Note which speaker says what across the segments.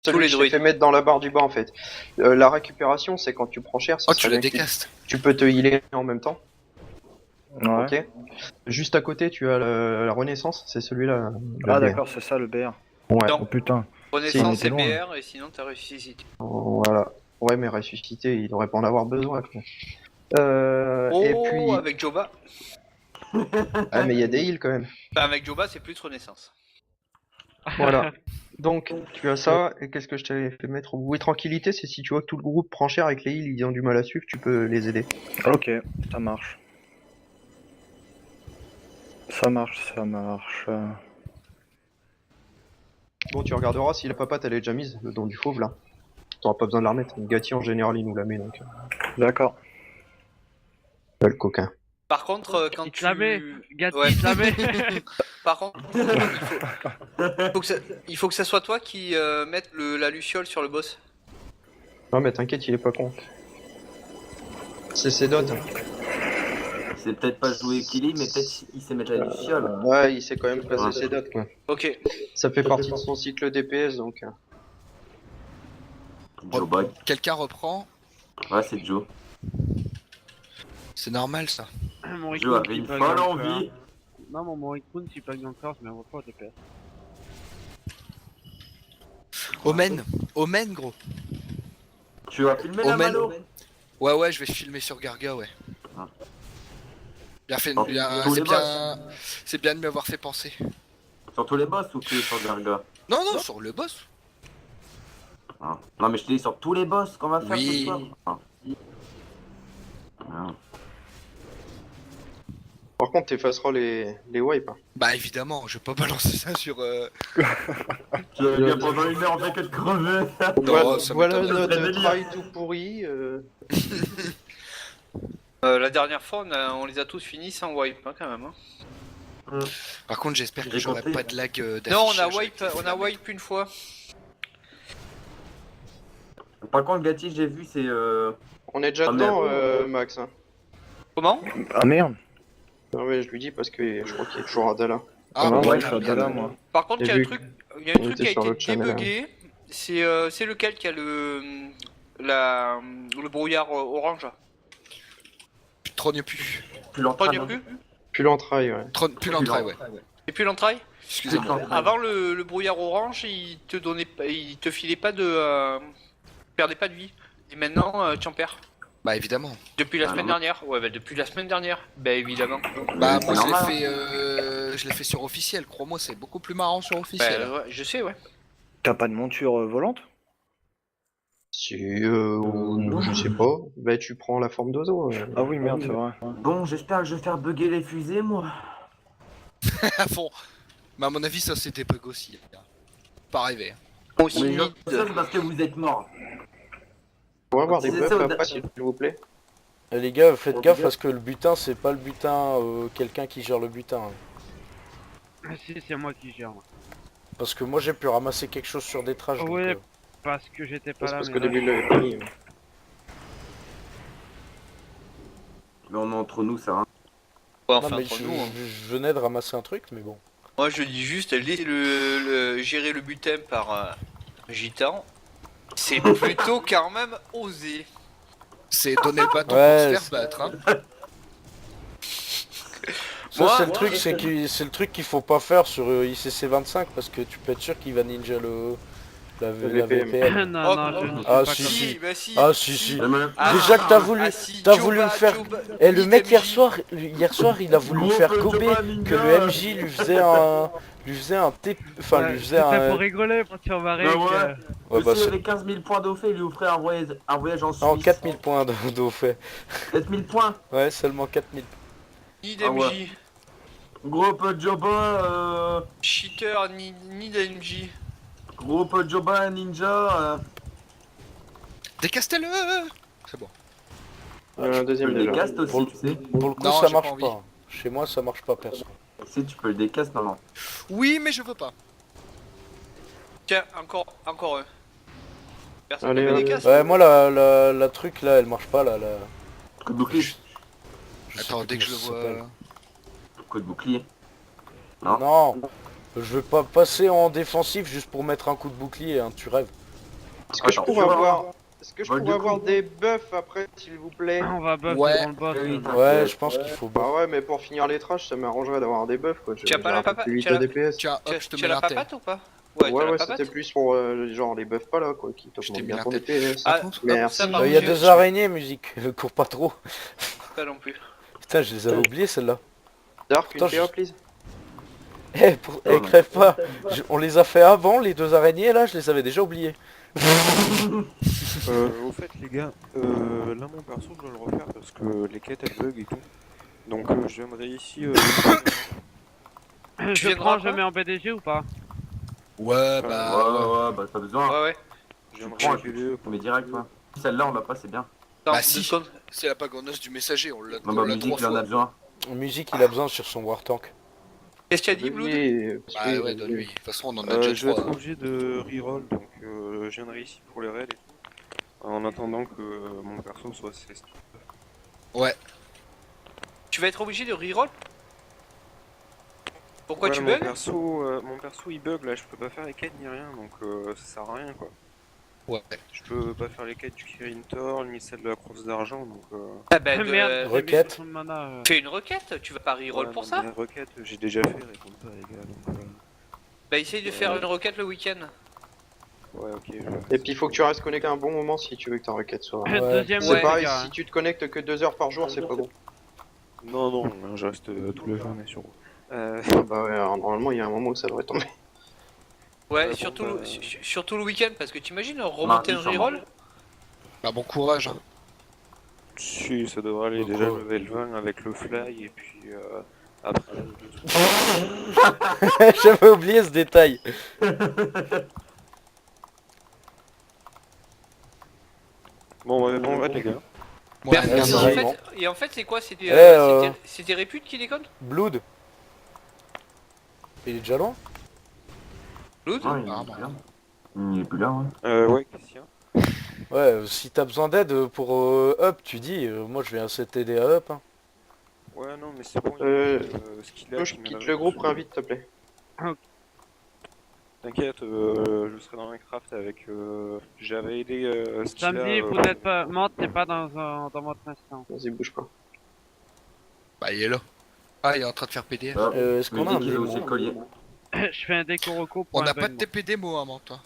Speaker 1: Tous
Speaker 2: Celui
Speaker 1: les
Speaker 2: que je t'ai
Speaker 1: druides.
Speaker 2: fait mettre dans la barre du bas en fait. La récupération, c'est quand tu prends cher, ça
Speaker 3: Oh, tu
Speaker 2: serait
Speaker 3: la
Speaker 2: bien que
Speaker 3: décastes.
Speaker 2: tu peux te healer en même temps.
Speaker 4: Ouais.
Speaker 2: Ok. Juste à côté, tu as la renaissance, c'est celui-là. le
Speaker 4: Ah
Speaker 2: BR.
Speaker 4: d'accord, c'est ça le BR.
Speaker 2: Ouais.
Speaker 1: Non.
Speaker 4: Oh putain.
Speaker 1: Renaissance
Speaker 4: Si, on
Speaker 1: et
Speaker 4: était loin.
Speaker 1: BR, et sinon t'as ressuscité.
Speaker 2: Voilà. Ouais, mais ressuscité, il devrait pas en avoir besoin. Quoi. Et
Speaker 1: Oh,
Speaker 2: puis,
Speaker 1: avec Joba.
Speaker 2: ah mais il y a des heals quand même.
Speaker 1: Enfin, avec Joba, c'est plus Renaissance.
Speaker 2: Voilà. Donc, tu as ça, et qu'est-ce que je t'avais fait mettre au bout? Oui, tranquillité, c'est si tu vois que tout le groupe prend cher avec les heals, ils ont du mal à suivre, tu peux les aider.
Speaker 4: Ok, ça marche. Ça marche, ça marche.
Speaker 2: Bon, tu regarderas si la papate elle est déjà mise, le don du fauve là. T'auras pas besoin de la remettre. Gatti en général il nous la met donc.
Speaker 4: D'accord.
Speaker 2: Le coquin.
Speaker 1: Par contre, quand
Speaker 5: Il te
Speaker 1: tu...
Speaker 5: la met. Gatti,
Speaker 1: Ouais.
Speaker 5: il te la met.
Speaker 1: Par contre, il faut que ça soit toi qui mette la luciole sur le boss.
Speaker 2: Non mais t'inquiète, il est pas con. C'est ses dots.
Speaker 6: C'est peut-être pas jouer Killy, mais peut-être il sait mettre la luciole.
Speaker 2: Ouais, il sait quand même placer ses dots quoi.
Speaker 1: Ok.
Speaker 2: Ça fait partie de son cycle DPS donc.
Speaker 6: Joe Bug.
Speaker 3: Quelqu'un reprend.
Speaker 6: Ouais, c'est Joe.
Speaker 3: C'est normal ça.
Speaker 5: Mon
Speaker 6: Joe
Speaker 5: Rickmoon
Speaker 6: avait
Speaker 5: qui
Speaker 6: une
Speaker 5: bug
Speaker 6: folle
Speaker 5: encore.
Speaker 6: envie.
Speaker 5: Non, mon Rickmoon qui bug encore, je m'envoie pas au DPS.
Speaker 3: Omen. Omen, gros.
Speaker 6: Tu vas filmer la
Speaker 3: Omen.
Speaker 6: malo.
Speaker 3: Ouais, je vais filmer sur Garga, ouais.
Speaker 6: Ah.
Speaker 3: Bien fait,
Speaker 6: Sur
Speaker 3: bien,
Speaker 6: tous les
Speaker 3: c'est bien de m'avoir fait penser.
Speaker 6: Sur tous les boss ou que sur Garga?
Speaker 3: Non, sur le boss.
Speaker 6: Ah. Non, mais je te dis sur tous les boss qu'on va faire
Speaker 3: Oui.
Speaker 6: ce soir. Ah. Ah.
Speaker 2: Par contre t'effaceras les wipes. Hein.
Speaker 3: Bah évidemment, je vais pas balancer ça sur...
Speaker 6: Tu vas bien pendant une heure, on fait que de crever.
Speaker 3: Non, ça
Speaker 2: voilà
Speaker 3: m'étonne.
Speaker 2: notre
Speaker 6: délire.
Speaker 2: travail tout pourri.
Speaker 1: La dernière fois, on les a tous finis sans wipe, hein, quand même. Hein.
Speaker 3: Par contre, j'espère que
Speaker 6: J'ai
Speaker 3: j'aurai
Speaker 6: compris.
Speaker 3: pas de lag
Speaker 1: Non, on a
Speaker 3: d'affichage
Speaker 1: wipe,
Speaker 3: avec les
Speaker 1: on a wipe une fois.
Speaker 6: Par contre, Gatti, j'ai vu, c'est.
Speaker 2: On est déjà
Speaker 6: Ah,
Speaker 2: dedans
Speaker 6: merde.
Speaker 2: Max. Hein.
Speaker 1: Comment?
Speaker 4: Ah merde.
Speaker 2: Non mais je lui dis parce que je crois qu'il est toujours à Dala.
Speaker 3: Ah,
Speaker 4: ouais,
Speaker 3: ouais,
Speaker 4: je suis à Dala, moi.
Speaker 1: Par contre, il y a
Speaker 2: J'ai
Speaker 1: un
Speaker 2: vu
Speaker 1: truc, il y a un
Speaker 2: on
Speaker 1: truc
Speaker 2: était
Speaker 1: qui a
Speaker 2: sur
Speaker 1: été
Speaker 2: le channel,
Speaker 1: débugué. C'est lequel qui a le brouillard orange?
Speaker 3: Trogne plus.
Speaker 6: Plus
Speaker 1: Pas
Speaker 6: l'entraîne.
Speaker 1: du plus?
Speaker 2: Plus l'entraille, ouais.
Speaker 3: Plus l'entrée, ouais.
Speaker 1: Et puis l'entraille?
Speaker 3: Excusez-moi.
Speaker 1: Avant le brouillard orange, il te donnait, il te filait pas de, perdais pas de vie. Et maintenant, tu en perds.
Speaker 3: Bah évidemment.
Speaker 1: Depuis la
Speaker 6: Ah,
Speaker 1: semaine
Speaker 6: non.
Speaker 1: dernière. Ouais, bah depuis la semaine dernière. Bah évidemment.
Speaker 3: Bah
Speaker 6: c'est
Speaker 3: moi
Speaker 6: normal.
Speaker 3: je l'ai fait sur officiel, crois-moi, c'est beaucoup plus marrant sur officiel.
Speaker 1: Bah, ouais, je sais, ouais.
Speaker 4: T'as pas de monture volante?
Speaker 2: Si, je sais pas. Bah tu prends la forme d'oiseau.
Speaker 4: Ah oui, merde, c'est vrai.
Speaker 6: Bon, j'espère que je vais faire bugger les fusées, moi.
Speaker 3: À fond. Mais à mon avis, ça c'était bug aussi. Pas rêvé.
Speaker 1: Moi aussi,
Speaker 6: Mais je
Speaker 1: mid.
Speaker 6: sais, c'est parce que vous êtes morts.
Speaker 2: On va avoir des
Speaker 6: C'est
Speaker 2: buffs
Speaker 6: ça, au-
Speaker 2: après s'il vous plaît.
Speaker 7: Les gars, faites gaffe parce que le butin, c'est pas le butin, quelqu'un qui gère le butin. Hein.
Speaker 5: Ah, si, c'est moi qui gère. Moi.
Speaker 7: Parce que moi j'ai pu ramasser quelque chose sur des trash.
Speaker 5: Ouais.
Speaker 7: Donc,
Speaker 5: Parce que j'étais pas
Speaker 2: C'est
Speaker 5: là.
Speaker 2: parce
Speaker 5: mais
Speaker 2: qu'au
Speaker 5: là,
Speaker 2: début il l'avait pas mis.
Speaker 6: Mais on est entre nous, ça. Hein.
Speaker 1: Ouais,
Speaker 7: non,
Speaker 1: enfin,
Speaker 7: mais
Speaker 1: entre nous, hein.
Speaker 7: je venais de ramasser un truc, mais bon.
Speaker 1: Moi je dis juste, laisser gérer le butin par gitan. C'est plutôt quand même osé.
Speaker 3: C'est donner le bâton
Speaker 7: Ouais,
Speaker 3: pour se faire battre. Hein.
Speaker 7: Ça,
Speaker 1: Moi-
Speaker 7: c'est le truc, c'est le truc qu'il faut pas faire sur ICC 25 parce que tu peux être sûr qu'il va ninja la
Speaker 2: VPN.
Speaker 7: VPN.
Speaker 5: non,
Speaker 1: Oh,
Speaker 5: non, je
Speaker 1: oh,
Speaker 5: ne suis
Speaker 7: ah,
Speaker 5: pas
Speaker 7: si,
Speaker 5: comme
Speaker 7: si.
Speaker 1: bah si.
Speaker 7: Ah si si.
Speaker 1: Ah,
Speaker 7: Déjà que t'as voulu,
Speaker 1: ah, si,
Speaker 7: t'as
Speaker 1: Joba,
Speaker 7: voulu me faire.
Speaker 1: Joba,
Speaker 7: Et le
Speaker 1: Mid
Speaker 7: mec hier
Speaker 1: MJ.
Speaker 7: soir, il a voulu me
Speaker 6: Gros
Speaker 7: faire
Speaker 6: peu,
Speaker 7: gober
Speaker 6: Joba,
Speaker 7: que
Speaker 6: ninja.
Speaker 7: le MJ lui faisait un enfin lui faisait
Speaker 5: C'était
Speaker 7: un.
Speaker 5: pour rigoler, pour te faire marrer.
Speaker 6: Bah
Speaker 5: que-
Speaker 6: ouais.
Speaker 7: Ouais, bah,
Speaker 6: S'il
Speaker 7: c'est...
Speaker 6: avait 15 000 points d'eau fait, il lui offrait un voyage en Suisse.
Speaker 7: Non, 4000 points d'eau fait.
Speaker 6: 4 000 points.
Speaker 7: Ouais, seulement 4000.
Speaker 1: Mid
Speaker 6: Ah ouais.
Speaker 1: MJ.
Speaker 6: Gros peu de Joba,
Speaker 1: Cheater, ni MJ.
Speaker 6: gros peu de Joba, ninja.
Speaker 3: Décastez-le. C'est bon.
Speaker 2: Un
Speaker 6: Tu
Speaker 2: deuxième
Speaker 6: peux le
Speaker 2: déjà.
Speaker 6: décaste
Speaker 7: Pour
Speaker 6: aussi,
Speaker 7: le-
Speaker 6: tu sais.
Speaker 7: Pour le coup,
Speaker 3: Non,
Speaker 7: ça
Speaker 3: j'ai
Speaker 7: marche
Speaker 3: pas envie.
Speaker 7: pas. Chez moi, ça marche pas, perso.
Speaker 6: Tu sais, tu peux le décaste, non.
Speaker 3: Oui, mais je veux pas.
Speaker 1: Tiens, encore un. Personne
Speaker 2: Allez,
Speaker 1: ne met des
Speaker 2: allez.
Speaker 1: casques.
Speaker 7: Ouais, moi, la truc là, elle marche pas là.
Speaker 6: Coup de bouclier.
Speaker 7: Je sais
Speaker 3: Attends,
Speaker 7: plus
Speaker 3: dès que je
Speaker 7: comment
Speaker 3: le
Speaker 7: ça s'appelle.
Speaker 3: vois.
Speaker 6: Coup de bouclier.
Speaker 7: Non, je vais pas passer en défensif juste pour mettre un coup de bouclier, hein, tu rêves.
Speaker 2: Est-ce que je
Speaker 6: Attends,
Speaker 2: pourrais
Speaker 6: je vais
Speaker 2: avoir...
Speaker 6: voir.
Speaker 2: Est-ce que je
Speaker 6: Vol
Speaker 2: pourrais
Speaker 6: de
Speaker 2: avoir
Speaker 6: coup.
Speaker 2: des buffs après, s'il vous plaît?
Speaker 5: On va buff
Speaker 3: Ouais.
Speaker 5: devant le boss.
Speaker 6: Oui,
Speaker 7: Ouais, je pense qu'il faut
Speaker 2: Bah
Speaker 7: buff.
Speaker 2: ouais, mais pour finir les trashs, ça m'arrangerait d'avoir des buffs, quoi.
Speaker 1: Tu as pas la papa-
Speaker 2: plus vite
Speaker 1: tu as
Speaker 2: de
Speaker 1: la-
Speaker 2: DPS.
Speaker 3: Tiens, hop, je te
Speaker 1: Tu
Speaker 3: mets
Speaker 1: as la
Speaker 3: l'artère.
Speaker 1: papate ou pas?
Speaker 2: Ouais,
Speaker 1: tu as la
Speaker 2: ouais,
Speaker 1: papate.
Speaker 2: c'était plus pour genre les buffs pas là, quoi, qui
Speaker 3: Je t'ai
Speaker 2: t'augmentent
Speaker 3: mis
Speaker 2: bien
Speaker 3: la
Speaker 2: ton
Speaker 3: tête.
Speaker 2: DPS.
Speaker 1: Ah,
Speaker 2: Merci.
Speaker 1: ça, par
Speaker 7: Il y a
Speaker 1: contre,
Speaker 7: deux araignées, musique. Cours pas trop.
Speaker 1: Pas non plus.
Speaker 7: Putain, je les avais oubliées celles-là.
Speaker 2: Dark, une
Speaker 7: Putain,
Speaker 2: PA,
Speaker 7: je-
Speaker 2: please.
Speaker 7: Crève pas. On les a fait avant, les deux araignées là, je les avais déjà oubliées.
Speaker 8: Au fait, les gars, là mon perso, je dois le refaire parce que les quêtes elles bug et tout. Donc, j'aimerais ici.
Speaker 5: Je
Speaker 1: viendras,
Speaker 5: prends, je
Speaker 1: quoi
Speaker 5: mets en BDG ou pas?
Speaker 3: Ouais,
Speaker 6: Ouais,
Speaker 3: bah.
Speaker 6: ouais, bah, pas besoin.
Speaker 1: Ouais, ouais.
Speaker 8: J'aimerais
Speaker 6: Prends,
Speaker 8: les PVE,
Speaker 6: mais direct, ouais. Celle-là, on l'a pas, c'est bien.
Speaker 1: Attends,
Speaker 3: Bah,
Speaker 1: 2
Speaker 3: si.
Speaker 1: secondes.
Speaker 3: C'est la pagonneuse du messager, on l'a
Speaker 6: Non, bah,
Speaker 3: on l'a
Speaker 6: musique,
Speaker 3: 3
Speaker 6: il en a
Speaker 3: fois.
Speaker 6: besoin.
Speaker 7: Musique, il a besoin sur son War Tank.
Speaker 1: Qu'est-ce qu'il a dit, Blood?
Speaker 3: Bah ouais, donne-lui. De toute façon, on en a
Speaker 8: je
Speaker 3: déjà
Speaker 8: vais être
Speaker 3: 3.
Speaker 8: obligé de reroll, donc je viendrai ici pour les raids et tout. En attendant que mon perso soit cessé.
Speaker 3: Ouais.
Speaker 1: Tu vas être obligé de reroll? Pourquoi
Speaker 8: Ouais,
Speaker 1: tu
Speaker 8: mon
Speaker 1: bugs?
Speaker 8: mon perso il bug là, je peux pas faire les quêtes ni rien, donc ça sert à rien quoi.
Speaker 3: Ouais.
Speaker 8: Je peux pas faire les quêtes du Kirin Tor, ni celle de la crosse d'argent, donc
Speaker 1: Ah bah,
Speaker 5: Merde, j'ai mis
Speaker 7: requête.
Speaker 5: 60 de mana.
Speaker 1: fais une requête, tu vas pas reroll
Speaker 8: ouais,
Speaker 1: pour
Speaker 8: non,
Speaker 1: ça?
Speaker 8: mais les requêtes, j'ai déjà fait, répondent pas les gars, donc
Speaker 1: Bah essaye de faire une requête le week-end.
Speaker 8: ouais, ok.
Speaker 2: Et puis il faut que tu restes connecté un bon moment si tu veux que ta requête soit.
Speaker 7: Ouais.
Speaker 5: Deuxième
Speaker 2: C'est
Speaker 5: ouais,
Speaker 2: pareil,
Speaker 5: les gars,
Speaker 2: si tu te connectes que 2 heures par jour, c'est pas bon.
Speaker 8: Non, non, je reste toute la journée sur vous.
Speaker 2: Bah ouais, alors, normalement il y a un moment où ça devrait tomber.
Speaker 1: Ouais,
Speaker 8: bon,
Speaker 1: surtout,
Speaker 8: bah,
Speaker 1: surtout le week-end, parce que t'imagines remonter un
Speaker 6: Mardi,
Speaker 1: reroll?
Speaker 3: Bah, bon courage. Hein.
Speaker 8: Si, ça devrait aller
Speaker 7: Donc,
Speaker 8: déjà
Speaker 7: ouais.
Speaker 8: level 20 avec le fly, et puis après.
Speaker 7: J'avais oublié ce détail.
Speaker 8: Bon, ouais, les gars.
Speaker 3: Ouais,
Speaker 1: Merci.
Speaker 7: merci.
Speaker 1: Et en fait, c'est quoi? C'est des,
Speaker 7: Eh,
Speaker 1: c'est des réputes qui déconnent?
Speaker 7: Blood. Il est déjà loin.
Speaker 1: Blood?
Speaker 6: Non, il
Speaker 3: Ah,
Speaker 6: est
Speaker 3: bah.
Speaker 6: plus là. Il est plus là,
Speaker 8: Ouais, Christian.
Speaker 7: Ouais, si t'as besoin d'aide pour up, tu dis, moi je vais essayer de t'aider à up. Hein.
Speaker 8: Ouais, non, mais c'est bon, il y a ce qu'il a
Speaker 2: Je
Speaker 8: qui
Speaker 2: quitte
Speaker 8: m'énerve
Speaker 2: le groupe,
Speaker 8: dessus.
Speaker 2: réinvite s'il te plaît.
Speaker 8: T'inquiète, je serai dans Minecraft avec. J'avais aidé ce qu'il a.
Speaker 5: Samedi, vous n'êtes pas. Monte, t'es pas dans votre instant.
Speaker 2: Vas-y, bouge pas.
Speaker 3: Bah, il est là. Ah, il est en train de faire PDF.
Speaker 6: Hop.
Speaker 7: Est-ce qu'on a un
Speaker 6: Musique, il est
Speaker 7: démon
Speaker 6: aussi le collier.
Speaker 5: Je fais un déco reco pour
Speaker 3: On
Speaker 5: un
Speaker 3: n'a pas de
Speaker 5: événement.
Speaker 3: TP démo, hein, toi.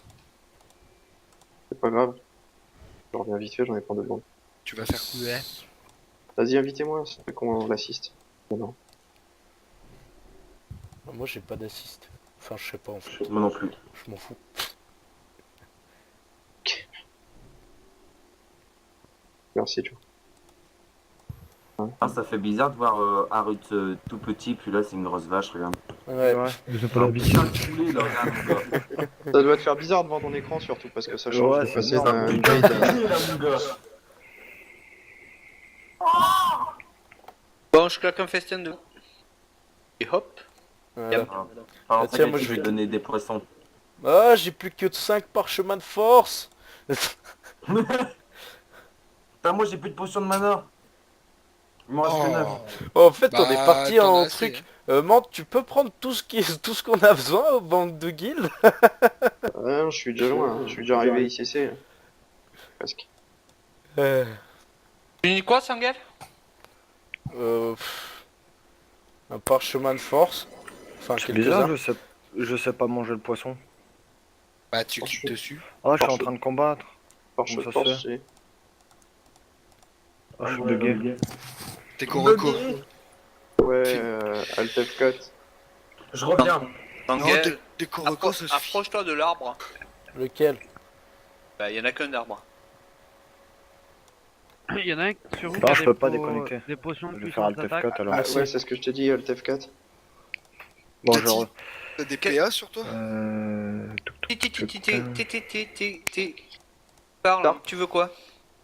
Speaker 2: C'est pas grave. Je reviens vite fait, j'en ai pas 2 secondes.
Speaker 3: Tu vas faire ouais.
Speaker 2: Vas-y, invitez-moi, c'est qu'on l'assiste. Non.
Speaker 7: Moi j'ai pas d'assist. Enfin, je sais pas en fait.
Speaker 6: Moi non plus.
Speaker 7: Je m'en fous.
Speaker 2: Merci, Joe.
Speaker 6: Ah, ça fait bizarre de voir Harut tout petit, puis là, c'est une grosse vache, regarde.
Speaker 7: Ouais.
Speaker 6: Putain, le poulet, là, regarde, mon gars.
Speaker 2: Ça doit te faire bizarre devant ton écran surtout parce que ça change
Speaker 4: Ouais,
Speaker 2: de
Speaker 4: c'est
Speaker 2: passer
Speaker 4: énorme.
Speaker 2: d'un
Speaker 6: Putain,
Speaker 2: grade
Speaker 6: le poulet, là, mon gars.
Speaker 1: Bon, je claque un festin de... Et hop.
Speaker 7: Voilà.
Speaker 6: Alors,
Speaker 7: tiens, moi, je vais-
Speaker 6: donner des poissons.
Speaker 7: Ah, j'ai plus que 5 parchemins de force.
Speaker 6: Putain, moi, j'ai plus de potions de mana. Il m'en reste que 9.
Speaker 7: En fait,
Speaker 3: Bah,
Speaker 7: on est parti
Speaker 3: t'en
Speaker 7: en
Speaker 3: as assez,
Speaker 7: truc. Mante, tu peux prendre tout ce qu'on a besoin aux bandes de guildes.
Speaker 2: Ah, je suis déjà loin, je suis déjà arrivé ICC. Presque.
Speaker 7: Euh,
Speaker 1: Tu dis quoi, Sangal?
Speaker 7: un parchemin de force. Enfin,
Speaker 4: C'est bizarre,
Speaker 7: quelques-uns.
Speaker 4: je sais pas manger le poisson.
Speaker 3: Bah, tu cliques dessus.
Speaker 4: Ah, je suis en train de combattre.
Speaker 2: Force,
Speaker 4: Comment ça
Speaker 2: force,
Speaker 4: se
Speaker 2: c'est...
Speaker 4: Ah, je suis bugué.
Speaker 3: T'es Koroko.
Speaker 2: Ouais, Alt F4.
Speaker 6: Je reviens.
Speaker 3: Non,
Speaker 1: Sangal,
Speaker 3: des Koroko, ça suffit.
Speaker 1: approche-toi de l'arbre.
Speaker 7: Lequel?
Speaker 1: Bah, il y en a qu'un d'arbre.
Speaker 5: Il y en a un sur vous
Speaker 4: Ah,
Speaker 5: qui a
Speaker 4: je
Speaker 5: des
Speaker 4: peux pas
Speaker 5: po-
Speaker 4: déconnecter.
Speaker 5: des potions de
Speaker 4: Je vais faire
Speaker 5: puissance
Speaker 4: Alt
Speaker 5: d'attaque.
Speaker 4: F4 alors.
Speaker 2: Ah, ouais, c'est ce que je t'ai dit, Alt F4.
Speaker 4: Bon,
Speaker 3: T'as
Speaker 4: je
Speaker 3: dit- T'as des PA sur toi?
Speaker 1: Parle,
Speaker 2: Dark.
Speaker 1: tu veux quoi?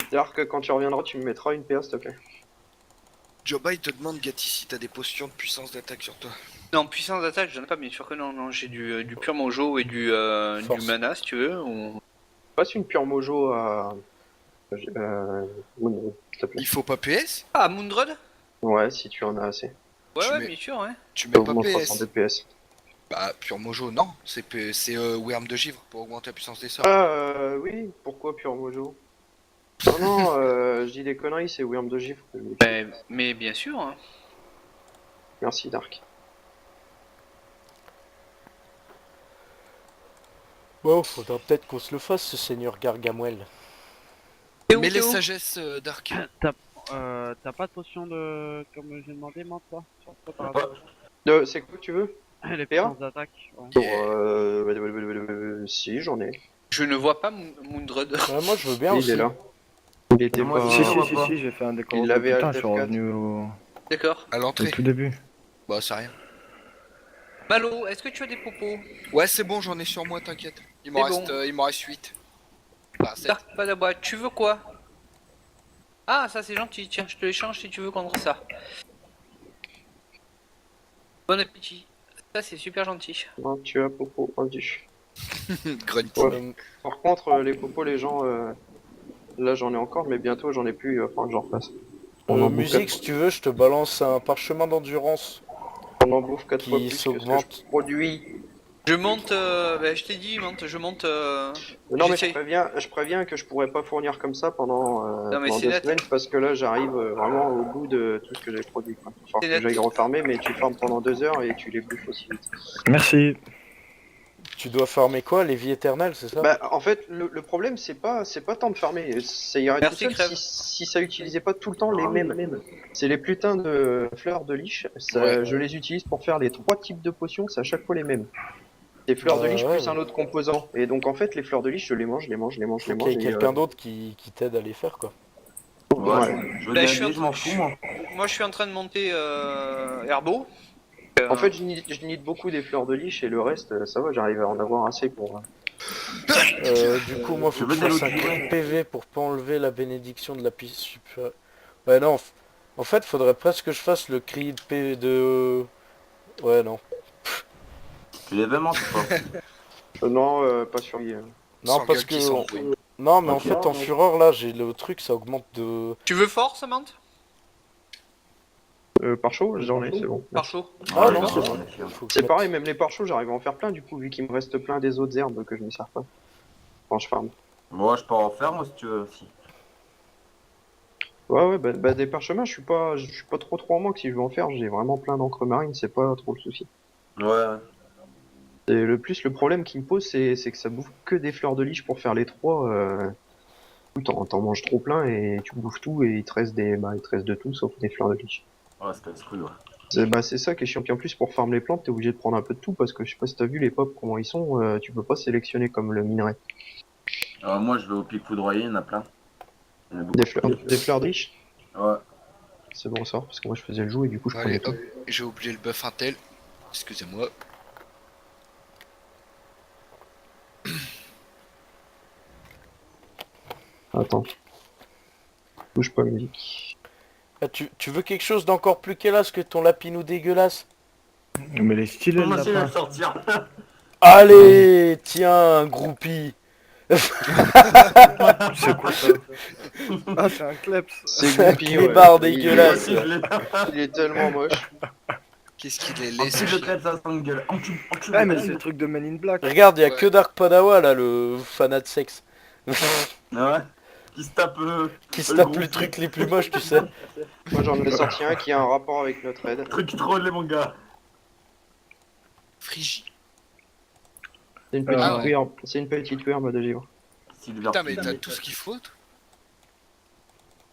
Speaker 2: C'est-à-dire que quand tu reviendras, tu me mettras une PA s'il te plaît.
Speaker 3: Joba, il te demande, Gatti, si t'as des potions de puissance d'attaque sur toi.
Speaker 1: Non, puissance d'attaque, j'en ai pas, bien sûr que non, non, j'ai du pur mojo et du
Speaker 7: Force.
Speaker 1: mana si tu veux. Ou...
Speaker 2: Passe une pure mojo à... Moon, s'il te plaît.
Speaker 3: Il faut pas PS?
Speaker 1: Ah, Moondrod?
Speaker 2: Ouais, si tu en as assez.
Speaker 1: Ouais,
Speaker 3: Tu
Speaker 1: ouais,
Speaker 3: mets-
Speaker 1: bien sûr, ouais.
Speaker 3: Tu mets
Speaker 2: Ça
Speaker 3: pas
Speaker 2: augmente 300
Speaker 3: PS.
Speaker 2: DPS.
Speaker 3: Bah, pure mojo, non. C'est Worm de givre pour augmenter la puissance des sorts.
Speaker 2: Oui, pourquoi Pure Mojo? Non, non, je dis des conneries, c'est Worm de Gifre.
Speaker 1: Mais bien sûr. Hein.
Speaker 2: Merci, Dark.
Speaker 7: Bon, faudra peut-être qu'on se le fasse, ce seigneur Gargamel.
Speaker 3: Mais les sagesses, Dark.
Speaker 5: T'as pas de potion de... comme j'ai demandé, Mante, toi? Sur toi, par hasard
Speaker 2: C'est quoi que tu veux?
Speaker 5: Les
Speaker 2: PA?
Speaker 5: puissances d'attaque. Ouais.
Speaker 2: Si, j'en ai.
Speaker 1: Je ne vois pas Moondred.
Speaker 7: Ouais, moi, je veux bien
Speaker 2: Il
Speaker 7: aussi.
Speaker 2: est là. Il était
Speaker 6: Moi,
Speaker 2: pas...
Speaker 6: si,
Speaker 4: Si,
Speaker 6: on
Speaker 4: si,
Speaker 6: va pas.
Speaker 4: si, j'ai fait un décor.
Speaker 2: Il l'avait
Speaker 4: Putain,
Speaker 2: Alt
Speaker 4: je suis
Speaker 2: F4.
Speaker 4: revenu au
Speaker 1: D'accord.
Speaker 3: À l'entrée.
Speaker 4: tout début.
Speaker 3: Bah, c'est rien.
Speaker 1: Malo, est-ce que tu as des propos?
Speaker 3: Ouais, c'est bon, j'en ai sur moi, t'inquiète. Il m'en
Speaker 1: C'est
Speaker 3: reste,
Speaker 1: bon.
Speaker 3: il m'en reste 8. Enfin, 7.
Speaker 1: Dark Padabois, tu veux quoi? Ah, ça c'est gentil, tiens, je te l'échange si tu veux contre ça. Bon appétit. Ça c'est super gentil.
Speaker 2: Non, tu as Popo rendu.
Speaker 3: Grunty.
Speaker 2: Ouais. Par contre, les Popos, les gens... Là, j'en ai encore, mais bientôt, j'en ai plus. Il va falloir que j'en refasse. On en bouffe
Speaker 7: Musique,
Speaker 2: quatre-
Speaker 7: si tu veux, je te balance un parchemin d'endurance.
Speaker 2: on en bouffe 4 fois
Speaker 7: qui
Speaker 2: plus que ce que
Speaker 7: s'augmente.
Speaker 2: je produis.
Speaker 1: Je monte, je t'ai dit, monte, je monte.
Speaker 2: Non, mais
Speaker 1: j'essaye.
Speaker 2: je préviens que je pourrais pas fournir comme ça pendant,
Speaker 1: Non, mais
Speaker 2: pendant
Speaker 1: c'est
Speaker 2: 2
Speaker 1: net.
Speaker 2: semaines parce que là j'arrive vraiment au bout de tout ce que j'ai produit. Quoi. Il va falloir
Speaker 1: C'est
Speaker 2: que
Speaker 1: net.
Speaker 2: j'aille refarmer, mais tu farmes pendant 2 heures et tu les bouffes aussi vite.
Speaker 4: Merci.
Speaker 7: Tu dois farmer quoi? Les vies éternelles, c'est ça?
Speaker 2: Bah, en fait, le problème c'est pas tant de farmer, ça irait
Speaker 1: Merci,
Speaker 2: tout seul
Speaker 1: Crève.
Speaker 2: si ça utilisait pas tout le temps les mêmes. C'est les putains de fleurs de liche, ça,
Speaker 3: Ouais.
Speaker 2: je les utilise pour faire les 3 types de potions, c'est à chaque fois les mêmes. Des fleurs de liche
Speaker 7: Ouais,
Speaker 2: plus un autre composant. Et donc en fait les fleurs de liche je les mange.
Speaker 7: Faut qu'il y ait
Speaker 2: et,
Speaker 7: quelqu'un d'autre qui t'aide à les faire, quoi.
Speaker 6: Ouais, je veux
Speaker 1: Là,
Speaker 6: bien
Speaker 1: je suis
Speaker 6: aider, je m'en fous, moi.
Speaker 1: Moi je suis en train de monter Herbo.
Speaker 2: En fait, je need beaucoup des fleurs de liche et le reste, ça va, j'arrive à en avoir assez pour.
Speaker 7: Du coup, moi, faut que
Speaker 6: veux
Speaker 7: je fasse
Speaker 6: des
Speaker 7: un
Speaker 6: lots de
Speaker 7: coup de PV pour pas enlever la bénédiction de la piste super. Ouais, non. En fait, faudrait presque que je fasse le cri de PV de... Ouais, non.
Speaker 6: Tu les veux, Mante, ou pas?
Speaker 2: Non, pas sur.
Speaker 7: Non,
Speaker 3: Sans
Speaker 7: parce
Speaker 3: gueule qui
Speaker 7: que...
Speaker 3: s'enrouille.
Speaker 7: Non, mais en
Speaker 6: Ok.
Speaker 7: fait, en fureur, là, j'ai le truc, ça augmente de...
Speaker 1: Tu veux force, Mante?
Speaker 2: Par chaud, j'en ai, c'est bon.
Speaker 1: Par chaud.
Speaker 7: Ah
Speaker 6: Ouais,
Speaker 7: non,
Speaker 6: non,
Speaker 7: c'est
Speaker 6: j'en
Speaker 7: bon.
Speaker 6: ai fait un.
Speaker 7: Faut que je
Speaker 2: C'est
Speaker 7: mette-
Speaker 2: pareil, même les par chauds, j'arrive à en faire plein du coup, vu qu'il me reste plein des autres herbes que je ne sers pas. Quand je farme.
Speaker 6: Moi, je peux en faire, moi, si tu veux aussi.
Speaker 2: Ouais, bah des parchemins, je suis pas trop en manque si je veux en faire, j'ai vraiment plein d'encre marine, c'est pas trop le souci.
Speaker 6: Ouais.
Speaker 2: Et le problème qui me pose, c'est que ça bouffe que des fleurs de liche pour faire les 3. T'en manges trop plein et tu bouffes tout et il te reste de tout sauf des fleurs de liche.
Speaker 6: Ouais, c'est casse-couille, ouais.
Speaker 2: C'est ça qui est chiant. Puis en plus, pour farm les plantes, t'es obligé de prendre un peu de tout parce que je sais pas si t'as vu les pop comment ils sont, tu peux pas sélectionner comme le minerai.
Speaker 6: Alors, moi, je vais au pic foudroyer, il y en a plein. Il y en a beaucoup.
Speaker 2: Des fleurs de liche,
Speaker 6: Ouais.
Speaker 2: c'est bon ça, parce que moi je faisais le jeu et du coup je prenais
Speaker 3: Allez,
Speaker 2: tout.
Speaker 3: hop, j'ai oublié le buff Intel. Excusez-moi.
Speaker 2: Attends. Bouge pas, musique.
Speaker 7: Ah, tu veux quelque chose d'encore plus kélasse que ton lapinou dégueulasse?
Speaker 4: Mais les styles,
Speaker 6: Comment
Speaker 4: là,
Speaker 6: c'est à sortir?
Speaker 7: Allez, tiens, groupie.
Speaker 4: c'est quoi ça? Ah, c'est un kleps.
Speaker 2: C'est
Speaker 7: un
Speaker 2: Groupie,
Speaker 7: clébard
Speaker 2: ouais.
Speaker 7: dégueulasse.
Speaker 2: Il est tellement moche.
Speaker 3: Qu'est-ce qu'il est
Speaker 6: En
Speaker 3: laid, ce
Speaker 6: plus, le
Speaker 3: chien.
Speaker 6: crêpe, ça sent gueule. Encule, encule.
Speaker 4: Ah, mais c'est le truc de Men in Black.
Speaker 7: Regarde, y a
Speaker 3: Ouais.
Speaker 7: que Dark Padawa là, le fanat de sexe.
Speaker 6: Ah ouais. Qui se tape.
Speaker 7: Qui se
Speaker 6: Le
Speaker 7: tape
Speaker 6: groupe.
Speaker 7: les trucs les plus moches, tu sais.
Speaker 2: Moi j'en ai sorti un qui a un rapport avec notre aide.
Speaker 6: Truc troll, les mangas.
Speaker 3: Frigie.
Speaker 2: C'est une petite
Speaker 3: Ah ouais.
Speaker 2: herbe. C'est une petite herbe de givre.
Speaker 3: Putain, mais t'as tout ce qu'il faut, toi.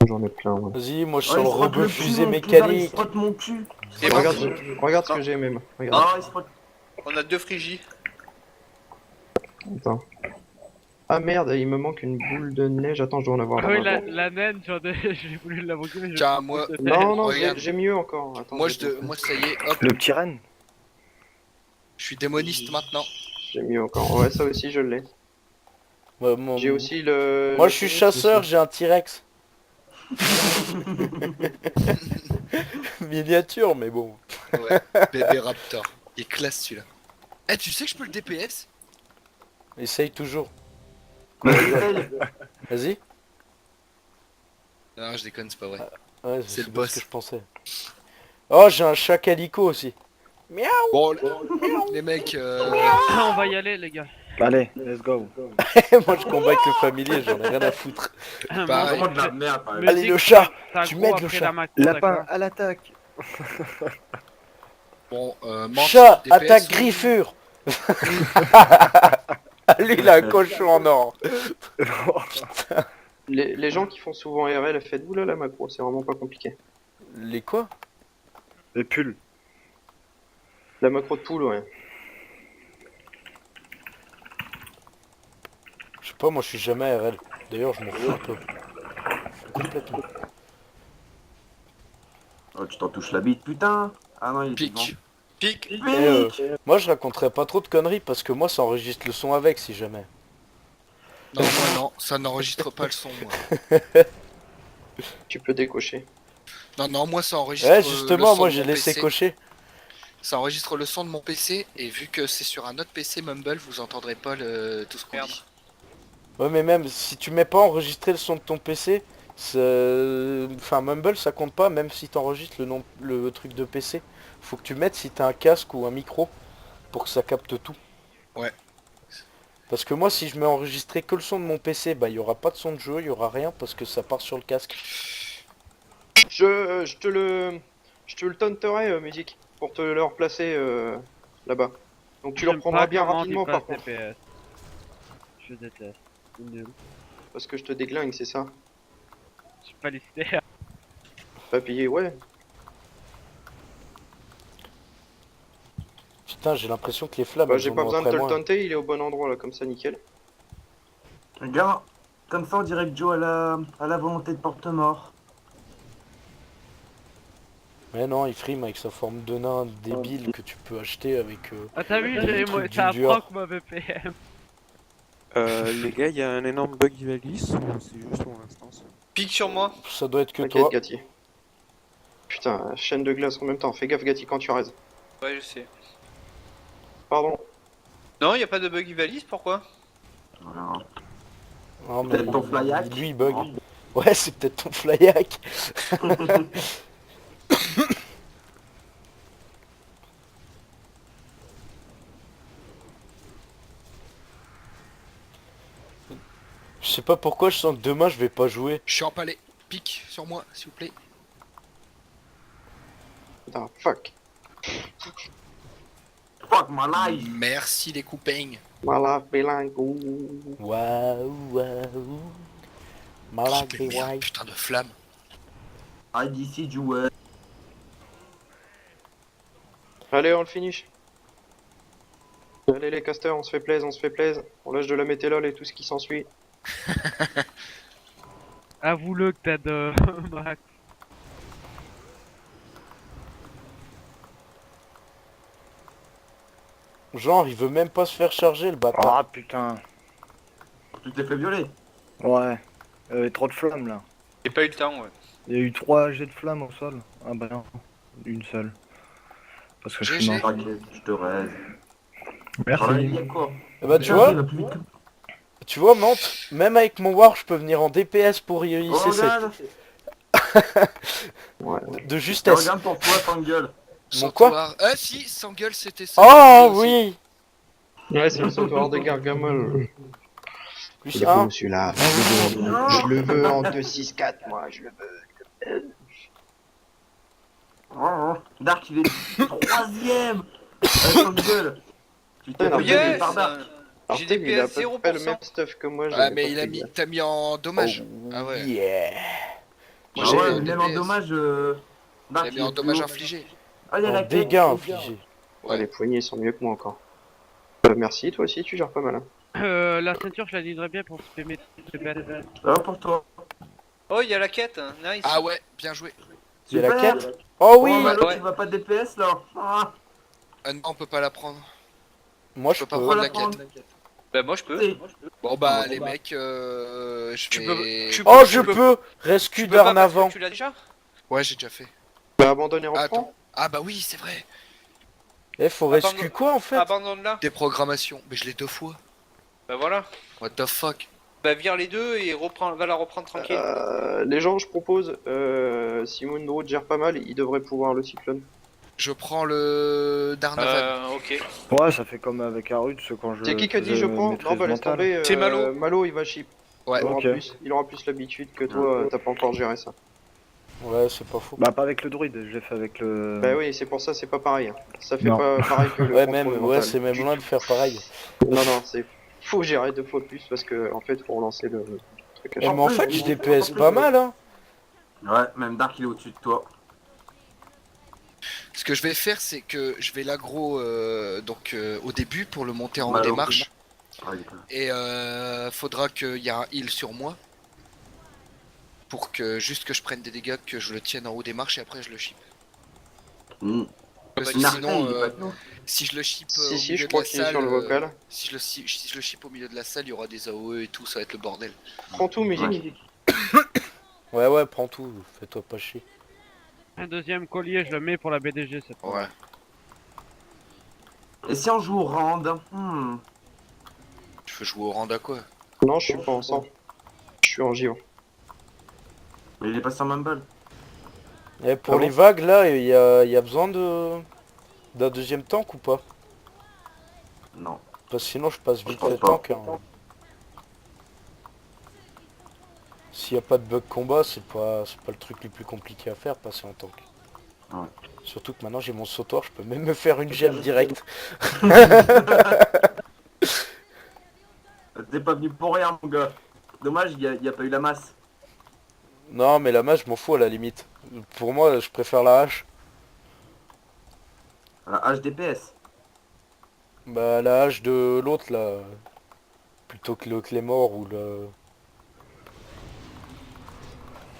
Speaker 2: J'en ai plein. Ouais.
Speaker 7: Vas-y, moi je
Speaker 6: Oh,
Speaker 7: sens
Speaker 6: il
Speaker 7: le
Speaker 6: se frotte
Speaker 7: rebeu
Speaker 6: le
Speaker 7: fusée
Speaker 6: cul, mon cul, il
Speaker 7: mécanique.
Speaker 6: se frotte mon cul.
Speaker 1: Et
Speaker 2: Regarde ce que j'ai même. Regarde.
Speaker 6: Ah, il se frotte.
Speaker 1: On a 2 frigies.
Speaker 2: Attends. Ah merde, il me manque une boule de neige. Attends, je dois en avoir.
Speaker 5: Ah oui,
Speaker 2: là-bas.
Speaker 5: la naine, j'ai voulu l'invoquer, mais je
Speaker 3: Tiens, moi,
Speaker 2: Non, non,
Speaker 3: Regarde.
Speaker 2: j'ai mieux encore. Attends,
Speaker 3: moi,
Speaker 2: j'ai-
Speaker 3: moi, ça y est, hop,
Speaker 4: Le petit renne.
Speaker 3: je suis démoniste maintenant.
Speaker 2: J'ai mieux encore. Ouais, ça aussi, je l'ai. J'ai aussi le.
Speaker 7: Moi je suis chasseur, j'ai un T-Rex. Miniature, mais bon.
Speaker 3: Ouais, bébé Raptor. Il est classe celui-là. Eh, tu sais que je peux le DPS?
Speaker 7: Essaye toujours.
Speaker 6: Essaye.
Speaker 7: Vas-y.
Speaker 3: Non, je déconne, c'est pas vrai.
Speaker 7: Ouais,
Speaker 3: C'est le
Speaker 7: bien
Speaker 3: boss.
Speaker 7: ce que je pensais. Oh, j'ai un chat calico aussi.
Speaker 3: Bon, les mecs,
Speaker 5: On va y aller, les gars.
Speaker 4: Allez, let's go.
Speaker 7: Moi je combat avec le familier, j'en ai rien à foutre.
Speaker 3: Pareil.
Speaker 6: Vraiment de la merde, quand même.
Speaker 5: Mais
Speaker 7: Allez
Speaker 5: dis
Speaker 7: le
Speaker 5: que
Speaker 7: chat,
Speaker 5: t'as
Speaker 7: tu
Speaker 5: gros
Speaker 7: m'aides, le
Speaker 5: après
Speaker 7: chat.
Speaker 5: la macro,
Speaker 4: Lapin,
Speaker 5: d'accord.
Speaker 4: à l'attaque.
Speaker 3: bon, manche
Speaker 7: Chat,
Speaker 3: DPS,
Speaker 7: attaque griffure. Lui il a un cochon en or.
Speaker 2: Les gens qui font souvent RL, faites-vous là la macro, c'est vraiment pas compliqué.
Speaker 7: Les quoi?
Speaker 4: Les pulls.
Speaker 2: La macro de poule, ouais.
Speaker 7: Je sais pas, moi je suis jamais RL. D'ailleurs je m'en fous un peu. Complètement.
Speaker 6: Oh, tu t'en touches la bite, putain. Ah non, il est
Speaker 3: pique.
Speaker 1: Pique.
Speaker 7: Moi je raconterai pas trop de conneries parce que moi ça enregistre le son avec si jamais.
Speaker 3: Non, moi non, ça n'enregistre pas le son, moi.
Speaker 2: Tu peux décocher.
Speaker 3: Non, non, moi ça enregistre
Speaker 7: Ouais
Speaker 3: le
Speaker 7: justement
Speaker 3: son
Speaker 7: moi
Speaker 3: de
Speaker 7: j'ai
Speaker 3: mon
Speaker 7: laissé
Speaker 3: PC.
Speaker 7: cocher.
Speaker 3: Ça enregistre le son de mon PC, et vu que c'est sur un autre PC Mumble, vous entendrez pas tout ce qu'on
Speaker 1: Merde.
Speaker 3: dit.
Speaker 7: Ouais mais même si tu mets pas enregistrer le son de ton PC, enfin Mumble ça compte pas même si t'enregistres le truc de PC. Faut que tu mettes si t'as un casque ou un micro pour que ça capte tout.
Speaker 3: Ouais.
Speaker 7: Parce que moi si je mets enregistrer que le son de mon PC, bah il y aura pas de son de jeu, il y aura rien parce que ça part sur le casque.
Speaker 2: Je te le taunterai, musique, pour te le replacer là-bas. Donc tu le
Speaker 5: J'aime
Speaker 2: reprendras
Speaker 5: pas
Speaker 2: bien
Speaker 5: comment
Speaker 2: rapidement
Speaker 5: tu
Speaker 2: par
Speaker 5: passes
Speaker 2: contre.
Speaker 5: DPS. Je déteste. C'est nul.
Speaker 2: Parce que je te déglingue, c'est ça.
Speaker 5: Je suis pas listé.
Speaker 2: Papillé, ouais.
Speaker 7: Putain j'ai l'impression que les flammes
Speaker 2: Bah,
Speaker 7: elles
Speaker 2: j'ai
Speaker 7: en
Speaker 2: pas
Speaker 7: ont
Speaker 2: besoin de
Speaker 7: après
Speaker 2: te le
Speaker 7: moi.
Speaker 2: taunter, il est au bon endroit là, comme ça, nickel.
Speaker 6: Regarde, comme ça on dirait que Joe a la volonté de porte-mort.
Speaker 7: Mais non il frime avec sa forme de nain débile que tu peux acheter avec...
Speaker 5: Ah t'as vu,
Speaker 7: Le
Speaker 5: j'ai
Speaker 7: truc
Speaker 5: moi,
Speaker 7: du
Speaker 5: t'as un
Speaker 7: Dior.
Speaker 5: proc mauvais PM.
Speaker 8: Les gars, il y a un énorme bug valise ou c'est juste mon instance?
Speaker 1: Pique sur moi.
Speaker 7: Ça doit être que
Speaker 2: T'inquiète,
Speaker 7: toi.
Speaker 2: Gatti. Putain, chaîne de glace en même temps, fais gaffe, Gatti, quand tu raises.
Speaker 1: Ouais, je sais.
Speaker 2: Pardon.
Speaker 1: Non, y a pas de bug valise, pourquoi?
Speaker 6: Voilà.
Speaker 7: Non, mais
Speaker 6: Peut-être ton flyac.
Speaker 7: lui il bug. Ouais c'est peut-être ton flyac. Je sais pas pourquoi je sens que demain je vais pas jouer.
Speaker 3: Je suis en palais. Pique sur moi, s'il vous plaît.
Speaker 2: Ah, fuck.
Speaker 6: Fuck my life.
Speaker 3: Merci les copains.
Speaker 2: Voilà, bilingue. ouh.
Speaker 7: Waouh waouh. Malade
Speaker 3: Mais merde,
Speaker 7: white.
Speaker 3: putain de flamme.
Speaker 6: IDC joueur.
Speaker 2: Allez, on le finish. Allez les casters, on se fait plaisir, on se fait plaisir. On lâche de la métélol et tout ce qui s'ensuit.
Speaker 5: Avoue-le que t'as de Max.
Speaker 7: Genre il veut même pas se faire charger le bâtard.
Speaker 4: Ah putain.
Speaker 6: Tu t'es fait violer.
Speaker 4: Ouais. Il y avait trop de flammes là.
Speaker 1: J'ai pas eu le temps, ouais.
Speaker 4: Il y a eu 3 jets de flammes au sol. Ah bah non. Une seule. Parce que je suis
Speaker 3: GG.
Speaker 4: mort.
Speaker 6: T'inquiète, je te reste. Voilà, il y
Speaker 4: Merci.
Speaker 6: a quoi?
Speaker 7: Eh bah tu
Speaker 6: Tiens,
Speaker 7: vois,
Speaker 6: il va plus vite que-
Speaker 7: tu vois Mante, même avec mon war je peux venir en DPS pour y
Speaker 6: Oh,
Speaker 7: hisser
Speaker 6: regarde,
Speaker 2: Ouais.
Speaker 7: de justesse.
Speaker 6: regarde pour toi, ta gueule.
Speaker 3: Sans
Speaker 7: quoi
Speaker 3: couloir. Ah si, sans gueule, c'était ça.
Speaker 7: Oh
Speaker 3: Aussi.
Speaker 7: oui.
Speaker 2: Ouais, c'est le sautoir de Gargamel.
Speaker 7: Plus
Speaker 2: Il est
Speaker 7: un.
Speaker 2: beau celui-là. Je le veux en 2-6-4, moi, je le veux.
Speaker 6: Oh, Dark, il est troisième. Ta gueule. Tu t'es
Speaker 2: Oh,
Speaker 6: fait
Speaker 1: Yes
Speaker 6: violer par Dark.
Speaker 2: Alors,
Speaker 1: J'ai
Speaker 2: Tim, il a à
Speaker 1: DPS
Speaker 2: peu près le
Speaker 1: 0%.
Speaker 2: même stuff que moi.
Speaker 3: Ah
Speaker 2: j'avais
Speaker 3: mais
Speaker 2: pas
Speaker 3: il a
Speaker 2: fait
Speaker 3: mis,
Speaker 2: gaffe.
Speaker 3: t'as mis en dommage. Ah ouais.
Speaker 7: Yeah.
Speaker 3: Moi
Speaker 6: Ah
Speaker 3: j'ai
Speaker 6: ouais,
Speaker 3: mis en
Speaker 6: même en
Speaker 3: DPS.
Speaker 6: dommage,
Speaker 3: Il
Speaker 6: Dark,
Speaker 3: a mis
Speaker 6: il
Speaker 3: en
Speaker 6: est plus
Speaker 3: dommage
Speaker 6: haut.
Speaker 3: infligé.
Speaker 6: Ah, il y a
Speaker 7: En
Speaker 6: la
Speaker 7: dégâts
Speaker 6: quête.
Speaker 7: infligés.
Speaker 2: Ouais, les poignées sont mieux que moi encore. Merci, toi aussi, tu gères pas mal. Hein.
Speaker 5: La ceinture, je la liderais bien pour se faire mettre DPS.
Speaker 6: Ça va pour toi.
Speaker 1: Oh, il y a la quête, hein. Nice.
Speaker 3: Ah ouais, bien joué.
Speaker 7: Il y a la
Speaker 6: Super.
Speaker 7: quête. Oh oui.
Speaker 6: Oh, Malo,
Speaker 1: Ouais.
Speaker 6: tu vas pas de DPS là. Ah,
Speaker 3: Ah non, on peut pas la prendre.
Speaker 7: Moi
Speaker 3: Je
Speaker 7: je
Speaker 3: peux pas
Speaker 7: peux.
Speaker 3: prendre
Speaker 6: la
Speaker 3: la
Speaker 6: prendre.
Speaker 3: quête.
Speaker 1: Bah, moi, je peux.
Speaker 6: si.
Speaker 3: Bon bah les mecs, je
Speaker 1: Tu
Speaker 3: vais...
Speaker 1: peux- tu-
Speaker 7: Oh
Speaker 1: tu
Speaker 7: je
Speaker 1: peux-
Speaker 7: peux.
Speaker 1: Tu
Speaker 7: Rescue
Speaker 1: peux pas
Speaker 7: d'arn
Speaker 1: parce que
Speaker 7: avant.
Speaker 1: tu l'as déjà?
Speaker 3: Ouais, j'ai déjà fait.
Speaker 2: Bah, abandonne et reprends.
Speaker 3: Attends. Ah bah oui, c'est vrai.
Speaker 7: Eh faut
Speaker 1: Abandonne-
Speaker 7: rescue quoi en fait?
Speaker 1: Abandonne-la.
Speaker 3: Déprogrammation. Mais je l'ai 2 fois.
Speaker 1: Bah, voilà.
Speaker 3: What the fuck.
Speaker 1: Bah, vire les deux et reprends, va la reprendre tranquille.
Speaker 2: Les gens, je propose, si Moonroad gère pas mal, il devrait pouvoir le cyclone.
Speaker 3: Je prends le Darnavan.
Speaker 1: Ok.
Speaker 4: Ouais, ça fait comme avec Arut, quand je.
Speaker 2: C'est qui a dit
Speaker 4: faisais
Speaker 2: je prends? Non,
Speaker 4: maîtrise
Speaker 2: bah laisse
Speaker 4: mentale.
Speaker 2: tomber.
Speaker 3: C'est Malo.
Speaker 2: Malo, il va chip.
Speaker 3: Ouais.
Speaker 4: Ok.
Speaker 2: Il aura plus l'habitude que toi, t'as pas encore géré ça.
Speaker 7: Ouais, c'est pas faux.
Speaker 4: Bah, pas avec le druide, je l'ai fait avec le.
Speaker 2: Bah oui, c'est pour ça, c'est pas pareil. Ça fait
Speaker 4: Non.
Speaker 2: pas pareil que le
Speaker 7: Ouais,
Speaker 2: contrôle
Speaker 7: même,
Speaker 2: mental.
Speaker 7: ouais, c'est même loin de faire pareil.
Speaker 2: Non, non, c'est faut gérer 2 fois plus parce que en fait, faut relancer le truc à
Speaker 7: Eh,
Speaker 2: chaque
Speaker 7: mais en
Speaker 6: plus,
Speaker 7: fait, je
Speaker 6: bon,
Speaker 7: DPS
Speaker 6: en
Speaker 7: pas
Speaker 6: plus,
Speaker 7: mal, hein.
Speaker 6: Ouais, même Dark il est au-dessus de toi.
Speaker 3: Ce que je vais faire, c'est que je vais l'aggro au début pour le monter en haut
Speaker 6: Malo.
Speaker 3: des marches.
Speaker 6: Ah, il est pas là.
Speaker 3: Et faudra qu'il y ait un heal sur moi. Pour que juste que je prenne des dégâts, que je le tienne en haut des marches et après je le chip.
Speaker 6: Hmm.
Speaker 3: Parce que
Speaker 6: Narcé,
Speaker 3: sinon,
Speaker 6: il est pas avec nous.
Speaker 3: si je le chip au
Speaker 2: Si, si,
Speaker 3: milieu
Speaker 2: je
Speaker 3: de
Speaker 2: crois
Speaker 3: la
Speaker 2: qu'il est
Speaker 3: salle,
Speaker 2: sur le vocal.
Speaker 3: si je le chip au milieu de la salle, il y aura des AOE et tout, ça va être le bordel.
Speaker 2: Prends tout, musique.
Speaker 7: Ouais, ouais, prends tout, fais-toi pas chier.
Speaker 5: Un deuxième collier, je le mets pour la BDG cette fois.
Speaker 3: Ouais.
Speaker 6: Et si on joue au Rand
Speaker 3: Tu veux jouer au randa quoi?
Speaker 2: Non, je suis pas en sang. Je suis en JO.
Speaker 6: Mais il est passé en Mumble.
Speaker 7: Et pour
Speaker 2: Ah bon
Speaker 7: les vagues, là, il y a besoin d'un deuxième tank ou pas?
Speaker 6: Non.
Speaker 7: Parce que sinon, je passe vite
Speaker 6: Je pense
Speaker 7: fait
Speaker 6: pas.
Speaker 7: tank. Hein. S'il n'y a pas de bug combat, c'est pas le truc le plus compliqué à faire, passer en tank.
Speaker 6: Ouais.
Speaker 7: Surtout que maintenant j'ai mon sautoir, je peux même me faire une gemme directe.
Speaker 6: T'es pas venu pour rien, mon gars. Dommage, il y a pas eu la masse.
Speaker 7: Non, mais la masse, je m'en fous à la limite. Pour moi, je préfère la hache.
Speaker 6: La HDPS.
Speaker 7: Bah, la hache de l'autre, là. Plutôt que le Claymore ou le...